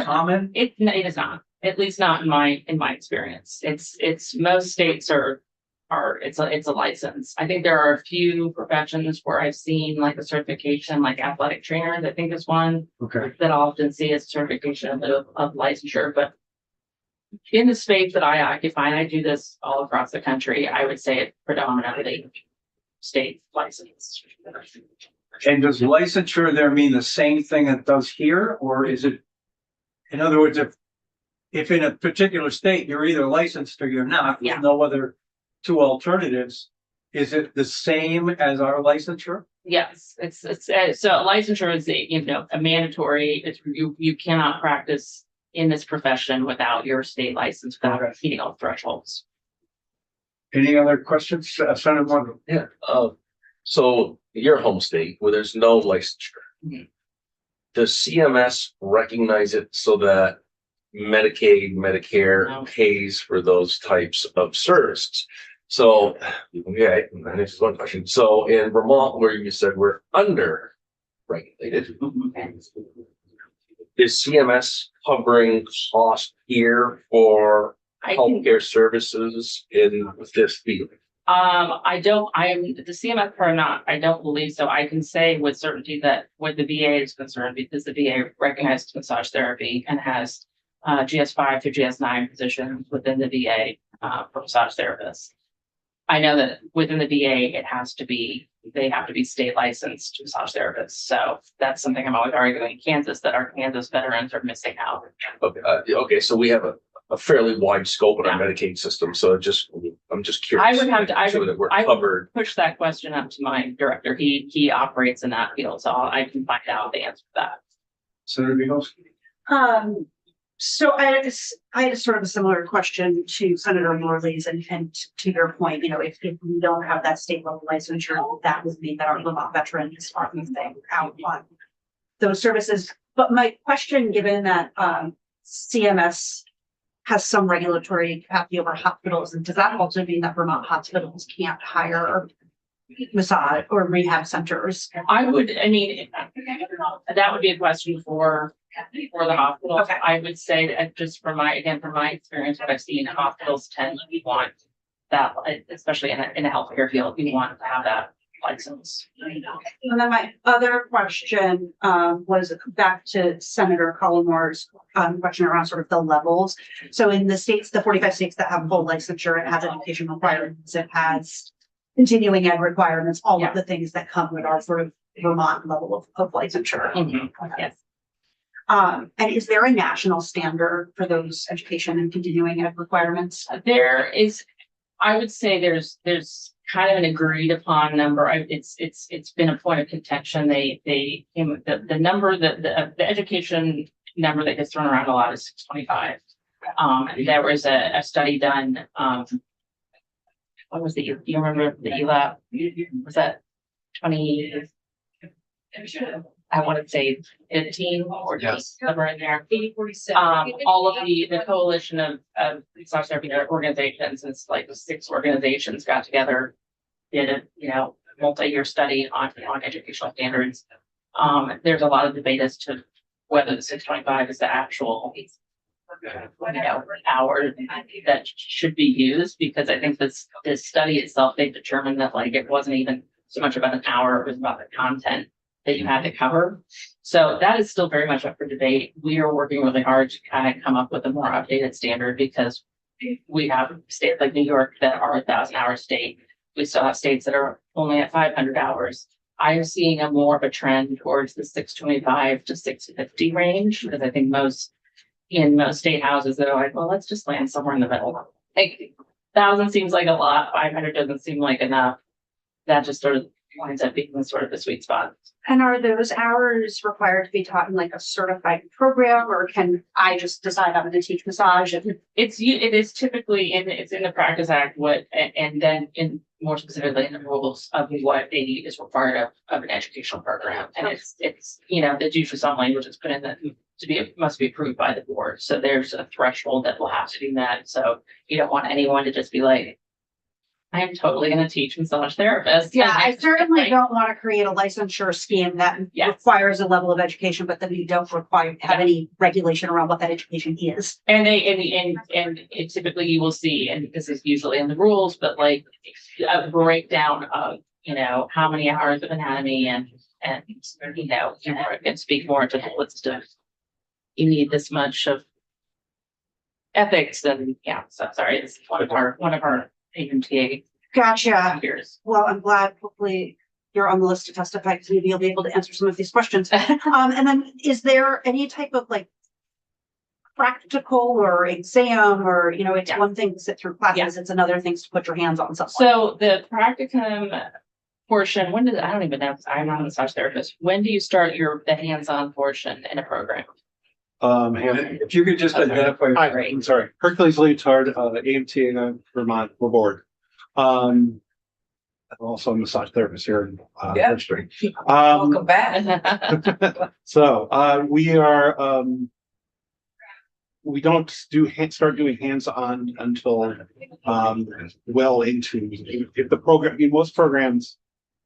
common?
It is not, at least not in my experience. It's most states it's a license. I think there are a few professions where I've seen like a certification, like athletic trainers, I think is one that I'll often see as certification of licensure. But in the space that I occupy, and I do this all across the country, I would say it's predominantly state license.
And does licensure there mean the same thing it does here, or is it, in other words, if in a particular state, you're either licensed or you're not,
Yeah.
with no other two alternatives, is it the same as our licensure?
Yes, so licensure is a mandatory, you cannot practice in this profession without your state license, without meeting all thresholds.
Any other questions, Senator Morgan?
Yeah, so your home state where there's no licensure.
Mhm.
Does CMS recognize it so that Medicaid, Medicare
No.
pays for those types of services? So, yeah, and this is one question. So in Vermont, where you said we're under regulated, is CMS covering cost here for
I can,
healthcare services in this field?
I am the CMS part not, I don't believe so. I can say with certainty that where the VA is concerned, because the VA recognizes massage therapy and has GS5 through GS9 positions within the VA for massage therapists. I know that within the VA, they have to be state licensed massage therapists. So that's something I'm always arguing in Kansas, that our Kansas veterans are missing out.
Okay, okay, so we have a fairly wide scope in our Medicaid system, so I'm just curious.
I would have to,
make sure that we're covered.
push that question up to my director. He operates in that field, so I can find out the answer to that.
Senator Bielanski?
So I had sort of a similar question to Senator Morley's and to your point, if we don't have that state level licensure, that would mean that our Vermont veterans are missing out on those services. But my question, given that CMS has some regulatory capacity over hospitals, and does that also mean that Vermont hospitals can't hire massage or rehab centers?
That would be a question for the hospital.
Okay.
I would say that just from my experience, what I've seen, hospitals tend to want that, especially in a healthcare field, you want to have that license.
And then my other question was back to Senator Collimore's question around sort of the levels. So in the 45 states that have full licensure, it has education requirements, it has continuing ed requirements, all of the things that come with our sort of Vermont level of licensure.
Mhm. Yes.
And is there a national standard for those education and continuing ed requirements?
There is, I would say there's kind of an agreed upon number. It's been a point of contention. The number the education number that gets thrown around a lot is 625. There was a study done. What was you remember the ELAB? Was that 20? I want to say 15 or somewhere in there. All of the coalition of massage therapy organizations, it's like 6 organizations got together, did a multi-year study on educational standards. There's a lot of debate as to whether the 625 is the actual hour that should be used, because I think this study itself, they determined that it wasn't even so much about an hour, it was about the content that you had to cover. So that is still very much up for debate. We are working really hard to kind of come up with a more updated standard, because we have states like New York that are 1,000-hour state. We still have states that are only at 500 hours. I am seeing more of a trend towards the 625 to 650 range, because I think most state houses, they're like, well, let's just land somewhere in the middle. 1,000 seems like a lot, 500 doesn't seem like enough. That just sort of winds up being sort of the sweet spot.
And are those hours required to be taught in a certified program, or can I just decide I'm going to teach massage? And
It is typically it's in the Practice Act, and then in more specifically in the rules of what is required of an educational program. And it's there's usually some language that's put in that must be approved by the board. So there's a threshold that will have to be met. So you don't want anyone to just be like, I am totally going to teach massage therapists.
yeah, I certainly don't want to create a licensure scheme that requires a level of education, but then you don't have any regulation around what that education is.
And it typically you will see, and this is usually in the rules, but a breakdown of how many hours of anatomy and you can speak more to the list of you need this much of ethics and so sorry, it's one of our AMTA
Gotcha.
peers.
Well, I'm glad. Hopefully you're on the list to testify, because maybe you'll be able to answer some of these questions. And then is there any type of practical or exam or, you know, it's
Yeah.
one thing to sit through classes, it's another thing to put your hands on something.
So the practicum portion, when did, I don't even know, 'cause I'm not a massage therapist. When do you start the hands-on portion in a program?
If you could just identify.
Hi, I'm sorry. Hercules Leotard, AMTA Vermont, we're board. I'm also a massage therapist here in Bridgestone.
Welcome back.
So, we are, we don't start doing hands-on until, well into, if the program, in most programs,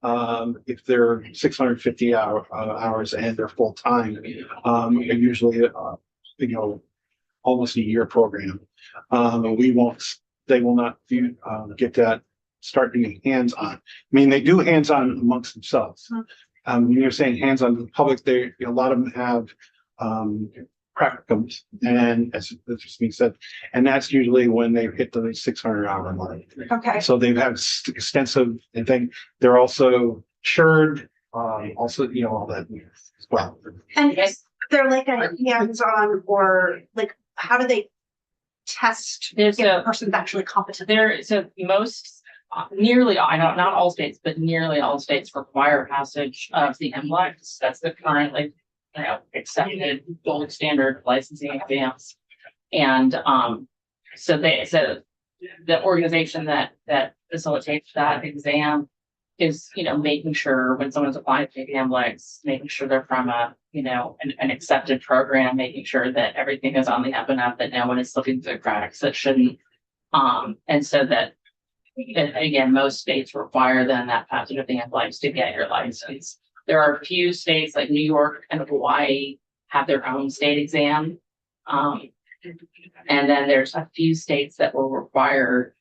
if they're 650 hours and they're full-time, they're usually, you know, almost a year program. They will not get that, start doing hands-on. I mean, they do hands-on amongst themselves. When you're saying hands-on in public, a lot of them have, practicums, and as just being said, and that's usually when they hit the 600-hour mark.
Okay.
So they've had extensive, and then they're also insured, also, you know, all that as well.
And they're like a hands-on or like, how do they test if
There's
the
a,
person's actually competent?
so most, nearly, I know, not all states, but nearly all states require passage of the MLEX. That's the current, like, you know, accepted gold standard licensing exams. And, so the organization that facilitates that exam is, you know, making sure when someone's applying to take the MLEX, making sure they're from a, you know, an accepted program, making sure that everything is on the up and up, that no one is slipping through the cracks that shouldn't. And so that, and again, most states require then that passage of the MLEX to get your license. There are a few states like New York and Hawaii have their own state exam. And then there's a few states that will require,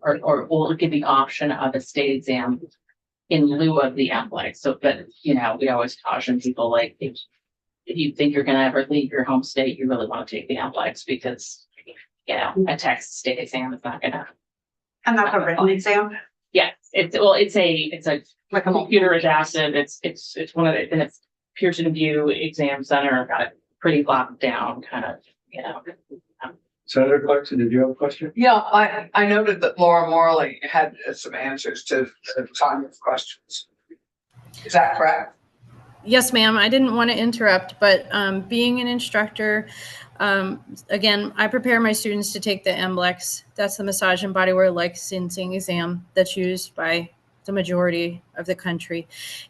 or will give the option of a state exam in lieu of the MLEX. So, but, you know, we always caution people, like, if you think you're gonna ever leave your home state, you really want to take the MLEX because, you know, a Texas state exam is not gonna.
And that's a written exam?
Yeah, it's a
Like a
computer adaptive. It's one of the, and it's Pearson VUE Exam Center, got it pretty locked down, kind of, you know.
Senator Clarkson, did you have a question?
Yeah, I noted that Laura Morley had some answers to Tanya's questions. Is that correct?
Yes, ma'am. I didn't want to interrupt, but being an instructor, again, I prepare my students to take the MLEX. That's the massage and bodywear licensing exam that's used by the majority of the country.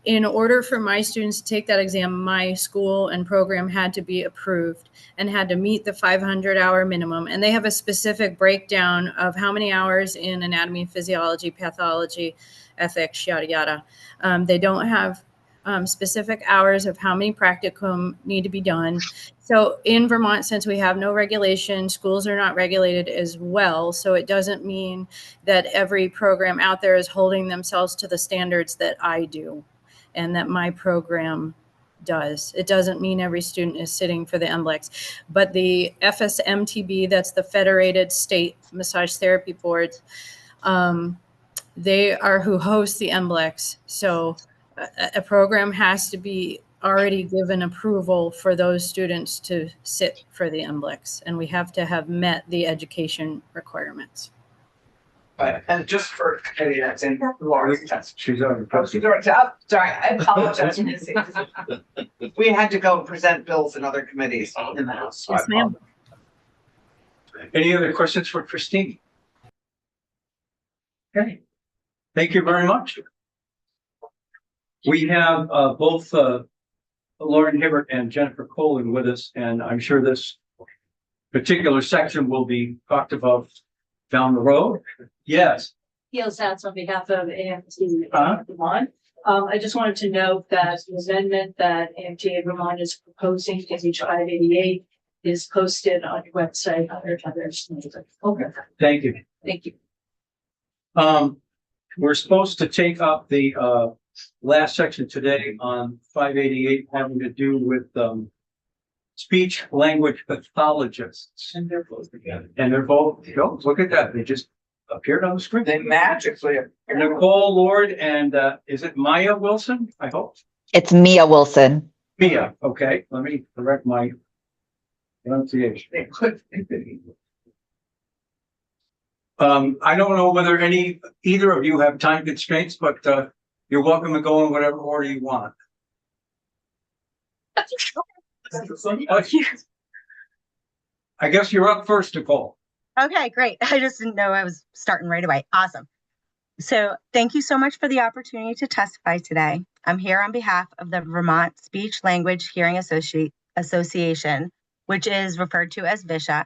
In order for my students to take that exam, my school and program had to be approved and had to meet the 500-hour minimum. And they have a specific breakdown of how many hours in anatomy, physiology, pathology, ethics, yada, yada. They don't have specific hours of how many practicum need to be done. So in Vermont, since we have no regulation, schools are not regulated as well. So it doesn't mean that every program out there is holding themselves to the standards that I do and that my program does. It doesn't mean every student is sitting for the MLEX, but the FSMTB, that's the Federated State Massage Therapy Boards, they are who host the MLEX. So a program has to be already given approval for those students to sit for the MLEX, and we have to have met the education requirements.
Right, and just for any that's in Laura's test.
She's on.
Oh, she's already up. Sorry, I apologize. We had to go present bills in other committees in the House. So I
Yes, ma'am.
apologize.
Any other questions for Christine? Okay, thank you very much. We have both Lauren Hibbert and Jennifer Colin with us, and I'm sure this particular section will be talked about down the road. Yes.
Gail Satz on behalf of AMTA
Uh-huh.
Vermont. I just wanted to note that the amendment that AMTA Vermont is proposing, page 588, is posted on your website under others.
Okay, thank you.
Thank you.
We're supposed to take up the last section today on 588 having to do with speech language pathologists.
And they're both together.
And they're both, look at that, they just appeared on the screen.
They magically appear.
Nicole Lord and is it Maya Wilson? I hope.
It's Mia Wilson.
Mia, okay, let me correct my Pronunciation.
It could be.
I don't know whether either of you have time constraints, but you're welcome to go in whatever order you want. I guess you're up first, Nicole.
Okay, great. I just didn't know I was starting right away. Awesome. So thank you so much for the opportunity to testify today. I'm here on behalf of the Vermont Speech Language Hearing Association, which is referred to as VISHA,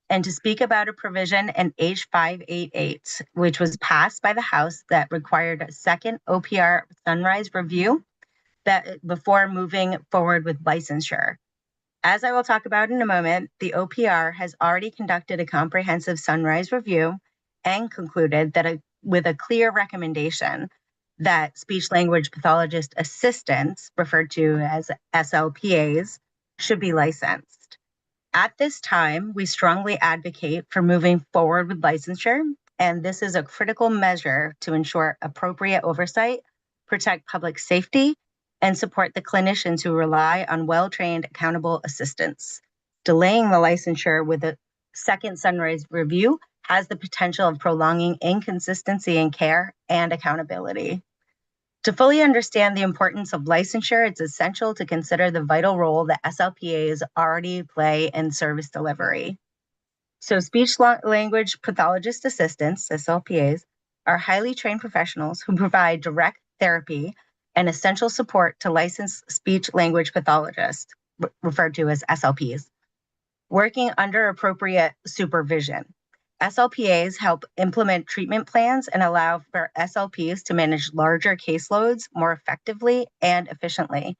and to speak about a provision in H588, which was passed by the House that required a second OPR sunrise review before moving forward with licensure. As I will talk about in a moment, the OPR has already conducted a comprehensive sunrise review and concluded that with a clear recommendation that speech language pathologist assistants, referred to as SLPAs, should be licensed. At this time, we strongly advocate for moving forward with licensure, and this is a critical measure to ensure appropriate oversight, protect public safety, and support the clinicians who rely on well-trained, accountable assistants. Delaying the licensure with a second sunrise review has the potential of prolonging inconsistency in care and accountability. To fully understand the importance of licensure, it's essential to consider the vital role that SLPAs already play in service delivery. So speech language pathologist assistants, SLPAs, are highly trained professionals who provide direct therapy and essential support to licensed speech language pathologists, referred to as SLPs, working under appropriate supervision. SLPAs help implement treatment plans and allow for SLPs to manage larger caseloads more effectively and efficiently.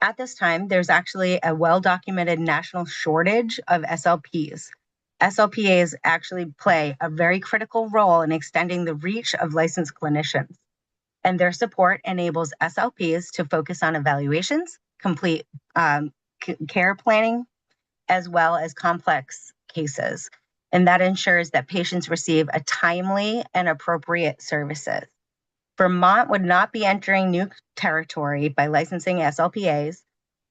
At this time, there's actually a well-documented national shortage of SLPs. SLPAs actually play a very critical role in extending the reach of licensed clinicians, and their support enables SLPs to focus on evaluations, complete care planning, as well as complex cases. And that ensures that patients receive a timely and appropriate services. Vermont would not be entering new territory by licensing SLPAs.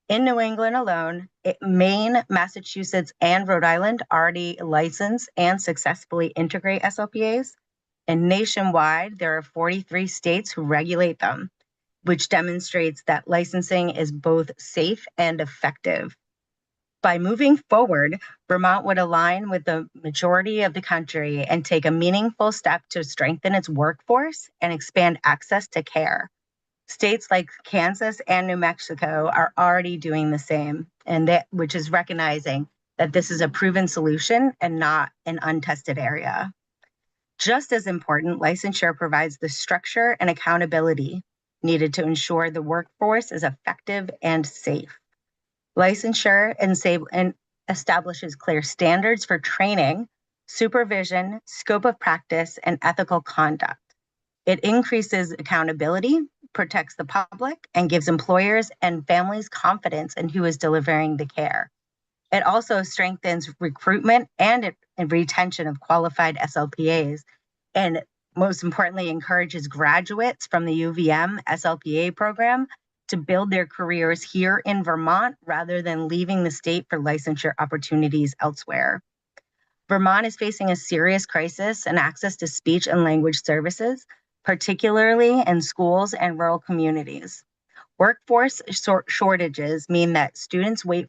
In New England alone, Maine, Massachusetts, and Rhode Island already license and successfully integrate SLPAs. And nationwide, there are 43 states who regulate them, which demonstrates that licensing is both safe and effective. By moving forward, Vermont would align with the majority of the country and take a meaningful step to strengthen its workforce and expand access to care. States like Kansas and New Mexico are already doing the same, which is recognizing that this is a proven solution and not an untested area. Just as important, licensure provides the structure and accountability needed to ensure the workforce is effective and safe. Licensure and establishes clear standards for training, supervision, scope of practice, and ethical conduct. It increases accountability, protects the public, and gives employers and families confidence in who is delivering the care. It also strengthens recruitment and retention of qualified SLPAs, and most importantly, encourages graduates from the UVM SLPA program to build their careers here in Vermont rather than leaving the state for licensure opportunities elsewhere. Vermont is facing a serious crisis in access to speech and language services, particularly in schools and rural communities. Workforce shortages mean that students wait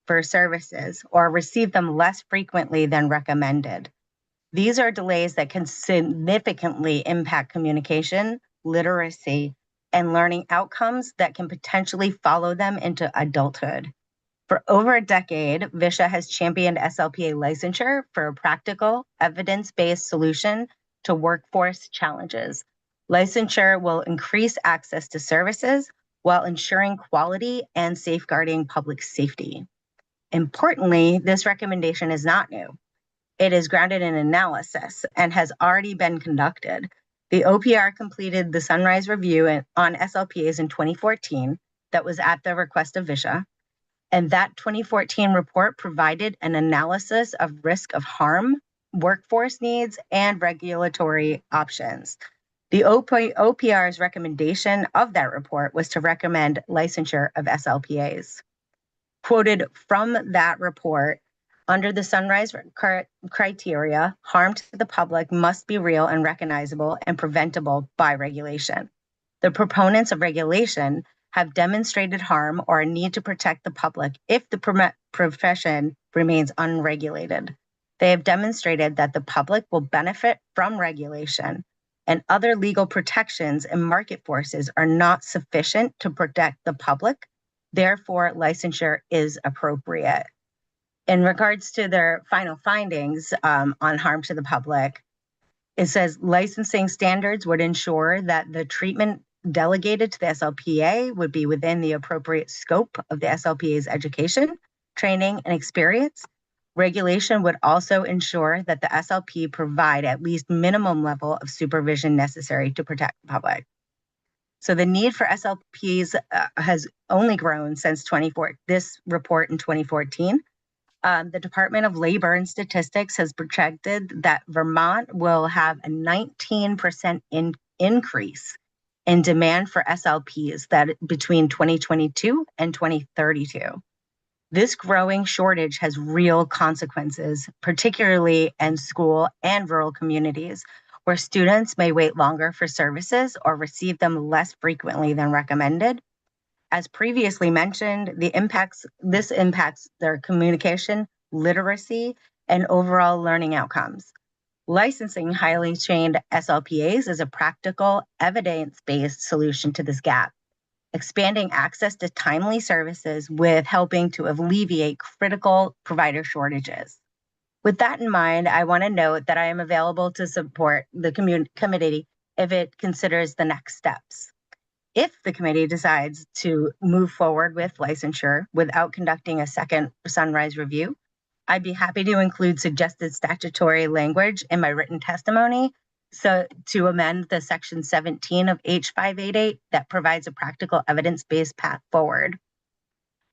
for services or receive them less frequently than recommended. These are delays that can significantly impact communication, literacy, and learning outcomes that can potentially follow them into adulthood. For over a decade, VISHA has championed SLPA licensure for a practical, evidence-based solution to workforce challenges. Licensure will increase access to services while ensuring quality and safeguarding public safety. Importantly, this recommendation is not new. It is grounded in analysis and has already been conducted. The OPR completed the Sunrise Review on SLPAs in 2014 that was at the request of VISHA. And that 2014 report provided an analysis of risk of harm, workforce needs, and regulatory options. The OPR's recommendation of that report was to recommend licensure of SLPAs. Quoted from that report, Under the Sunrise criteria, harm to the public must be real and recognizable and preventable by regulation. The proponents of regulation have demonstrated harm or a need to protect the public if the profession remains unregulated. They have demonstrated that the public will benefit from regulation, and other legal protections and market forces are not sufficient to protect the public. Therefore, licensure is appropriate. In regards to their final findings on harm to the public, it says licensing standards would ensure that the treatment delegated to the SLPA would be within the appropriate scope of the SLPA's education, training, and experience. Regulation would also ensure that the SLP provide at least minimum level of supervision necessary to protect the public. So the need for SLPs has only grown since this report in 2014. The Department of Labor and Statistics has projected that Vermont will have a 19% increase in demand for SLPs that between 2022 and 2032. This growing shortage has real consequences, particularly in school and rural communities, where students may wait longer for services or receive them less frequently than recommended. As previously mentioned, this impacts their communication, literacy, and overall learning outcomes. Licensing highly trained SLPAs is a practical, evidence-based solution to this gap, expanding access to timely services with helping to alleviate critical provider shortages. With that in mind, I want to note that I am available to support the committee if it considers the next steps. If the committee decides to move forward with licensure without conducting a second Sunrise review, I'd be happy to include suggested statutory language in my written testimony, so to amend the section 17 of H588 that provides a practical evidence-based path forward.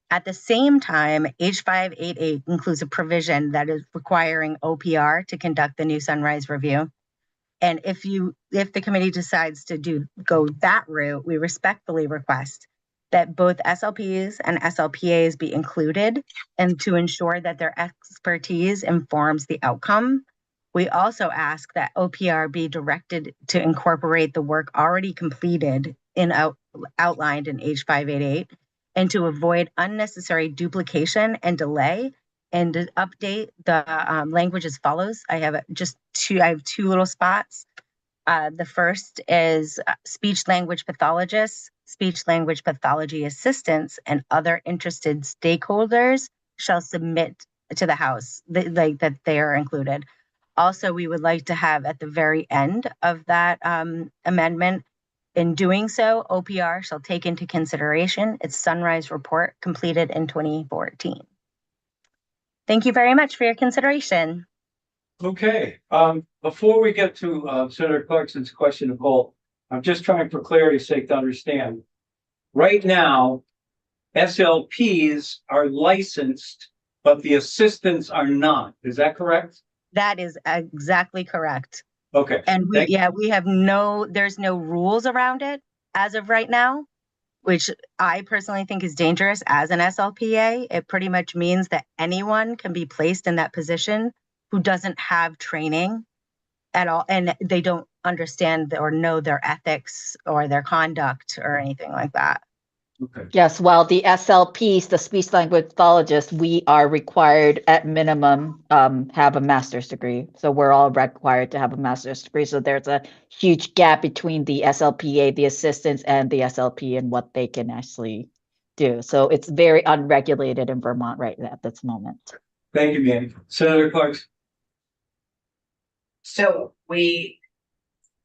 At the same time, H588 includes a provision that is requiring OPR to conduct the new Sunrise review. And if the committee decides to go that route, we respectfully request that both SLPs and SLPAs be included and to ensure that their expertise informs the outcome. We also ask that OPR be directed to incorporate the work already completed outlined in H588 and to avoid unnecessary duplication and delay, and to update the language as follows. I have two little spots. The first is speech language pathologists, speech language pathology assistants, and other interested stakeholders shall submit to the House that they are included. Also, we would like to have at the very end of that amendment, in doing so, OPR shall take into consideration its Sunrise report completed in 2014. Thank you very much for your consideration.
Okay, before we get to Senator Clarkson's question of Holt, I'm just trying for clarity's sake to understand. Right now, SLPs are licensed, but the assistants are not. Is that correct?
That is exactly correct.
Okay.
And there's no rules around it as of right now, which I personally think is dangerous as an SLPA. It pretty much means that anyone can be placed in that position who doesn't have training at all, and they don't understand or know their ethics or their conduct or anything like that.
Okay.
Yes, while the SLPs, the speech language pathologists, we are required at minimum have a master's degree. So we're all required to have a master's degree. So there's a huge gap between the SLPA, the assistants, and the SLP and what they can actually do. So it's very unregulated in Vermont right at this moment.
Thank you, Manny. Senator Clarkson.
So we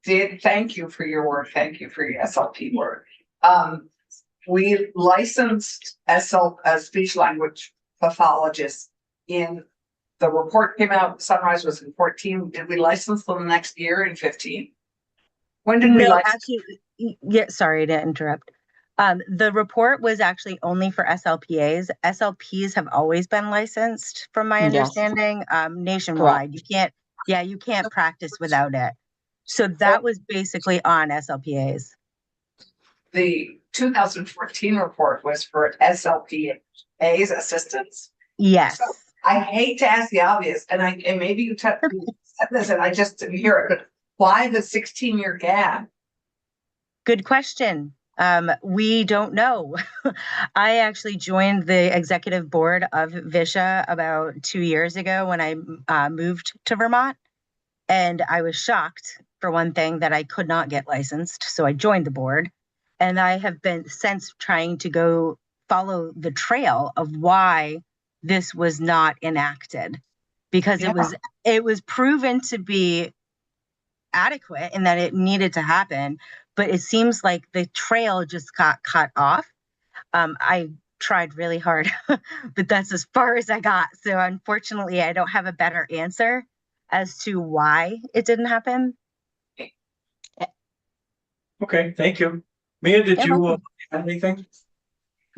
did thank you for your work. Thank you for your SLP work. We licensed speech language pathologists in the report came out. Sunrise was in 14. Did we license them the next year in 15? When did we license?
Actually, yeah, sorry to interrupt. The report was actually only for SLPAs. SLPs have always been licensed, from my understanding, nationwide.
Correct.
You can't practice without it. So that was basically on SLPAs.
The 2014 report was for SLPA's assistants.
Yes.
I hate to ask the obvious, and maybe you said this and I just didn't hear it, but why the 16-year gap?
Good question. We don't know. I actually joined the executive board of VISHA about 2 years ago when I moved to Vermont. And I was shocked, for one thing, that I could not get licensed. So I joined the board. And I have been since trying to go follow the trail of why this was not enacted. Because it was proven to be adequate and that it needed to happen. But it seems like the trail just got cut off. I tried really hard, but that's as far as I got. So unfortunately, I don't have a better answer as to why it didn't happen.
Okay, thank you. Mia, did
You're
you
welcome.
have anything?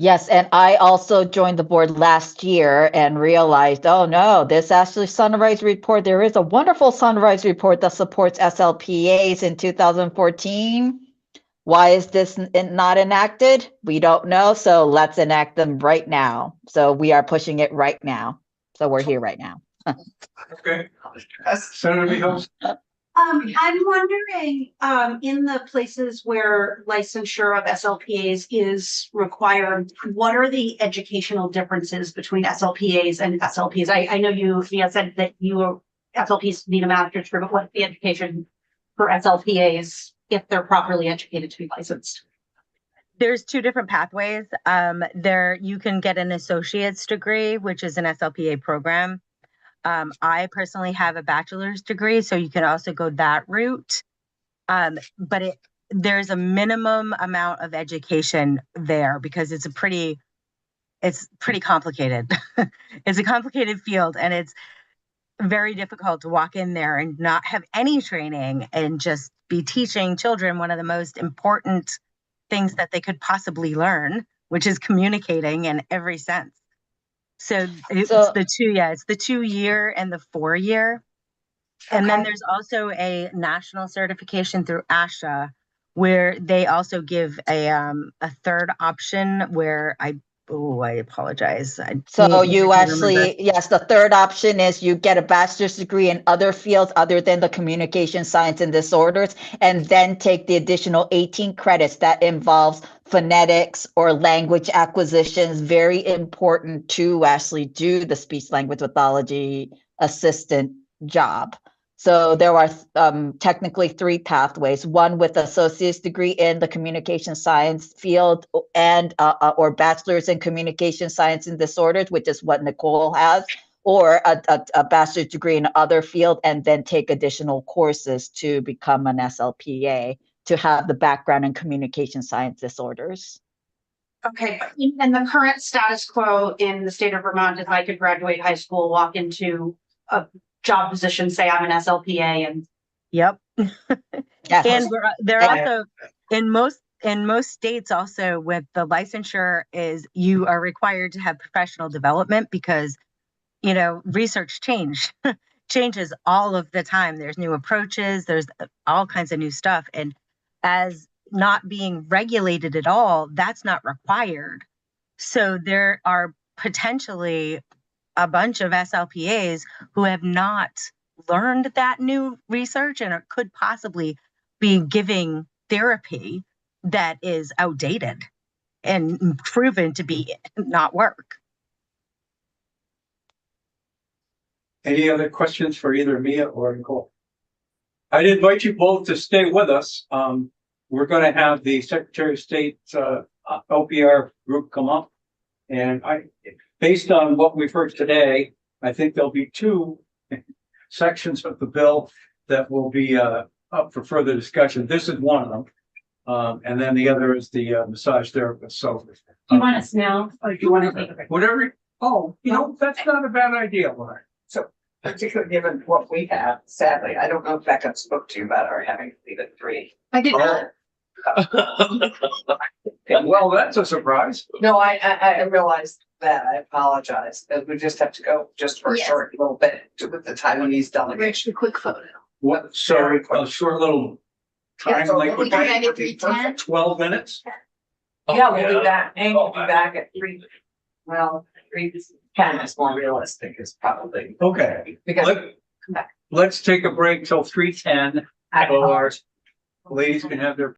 Yes, and I also joined the board last year and realized, oh no, this actually Sunrise report, there is a wonderful Sunrise report that supports SLPAs in 2014. Why is this not enacted? We don't know, so let's enact them right now. So we are pushing it right now. So we're here right now.
Okay. Senator Mihost?
I'm wondering, in the places where licensure of SLPAs is required, what are the educational differences between SLPAs and SLPs? I know you, Mia, said that SLPs need a master's degree, but what's the education for SLPAs if they're properly educated to be licensed?
There's two different pathways. You can get an associate's degree, which is an SLPA program. I personally have a bachelor's degree, so you can also go that route. But there's a minimum amount of education there because it's pretty complicated. It's a complicated field, and it's very difficult to walk in there and not have any training and just be teaching children one of the most important things that they could possibly learn, which is communicating in every sense. So it's the 2 year and the 4 year. And then there's also a national certification through ASHA where they also give a third option where I apologize.
So you actually, yes, the third option is you get a bachelor's degree in other fields other than the communication science and disorders, and then take the additional 18 credits that involves phonetics or language acquisitions. Very important to actually do the speech language pathology assistant job. So there are technically 3 pathways, one with associate's degree in the communication science field and or bachelor's in communication science and disorders, which is what Nicole has, or a bachelor's degree in other field and then take additional courses to become an SLPA to have the background in communication science disorders.
Okay, and the current status quo in the state of Vermont is I could graduate high school, walk into a job position, say I'm an SLPA, and
yep.
Yes.
And they're also in most states also with the licensure is you are required to have professional development because research changes all of the time. There's new approaches, there's all kinds of new stuff, and as not being regulated at all, that's not required. So there are potentially a bunch of SLPAs who have not learned that new research and could possibly be giving therapy that is outdated and proven to be not work.
Any other questions for either Mia or Nicole? I'd invite you both to stay with us. We're going to have the Secretary of State's OPR group come up. And based on what we've heard today, I think there'll be 2 sections of the bill that will be up for further discussion. This is one of them. And then the other is the massage therapist. So
Do you want us now or do you want to take a break?
whatever. Oh, that's not a bad idea, Lauren.
So particularly given what we have, sadly, I don't know if Becca spoke to you about our having to leave at 3.
I did not.
Well, that's a surprise.
No, I realized that. I apologize. We just have to go just for a
Yes.
short little bit with the Taiwanese delegation.
A quick photo.
What? So a short little time,
Yeah,
like
so we
can do 3:10.
12 minutes.
Yeah, we'll be back. And we'll be back at 3. Well, 10 is more realistic is probably
Okay,
because.
let's take a break till 3:10. So our ladies can have their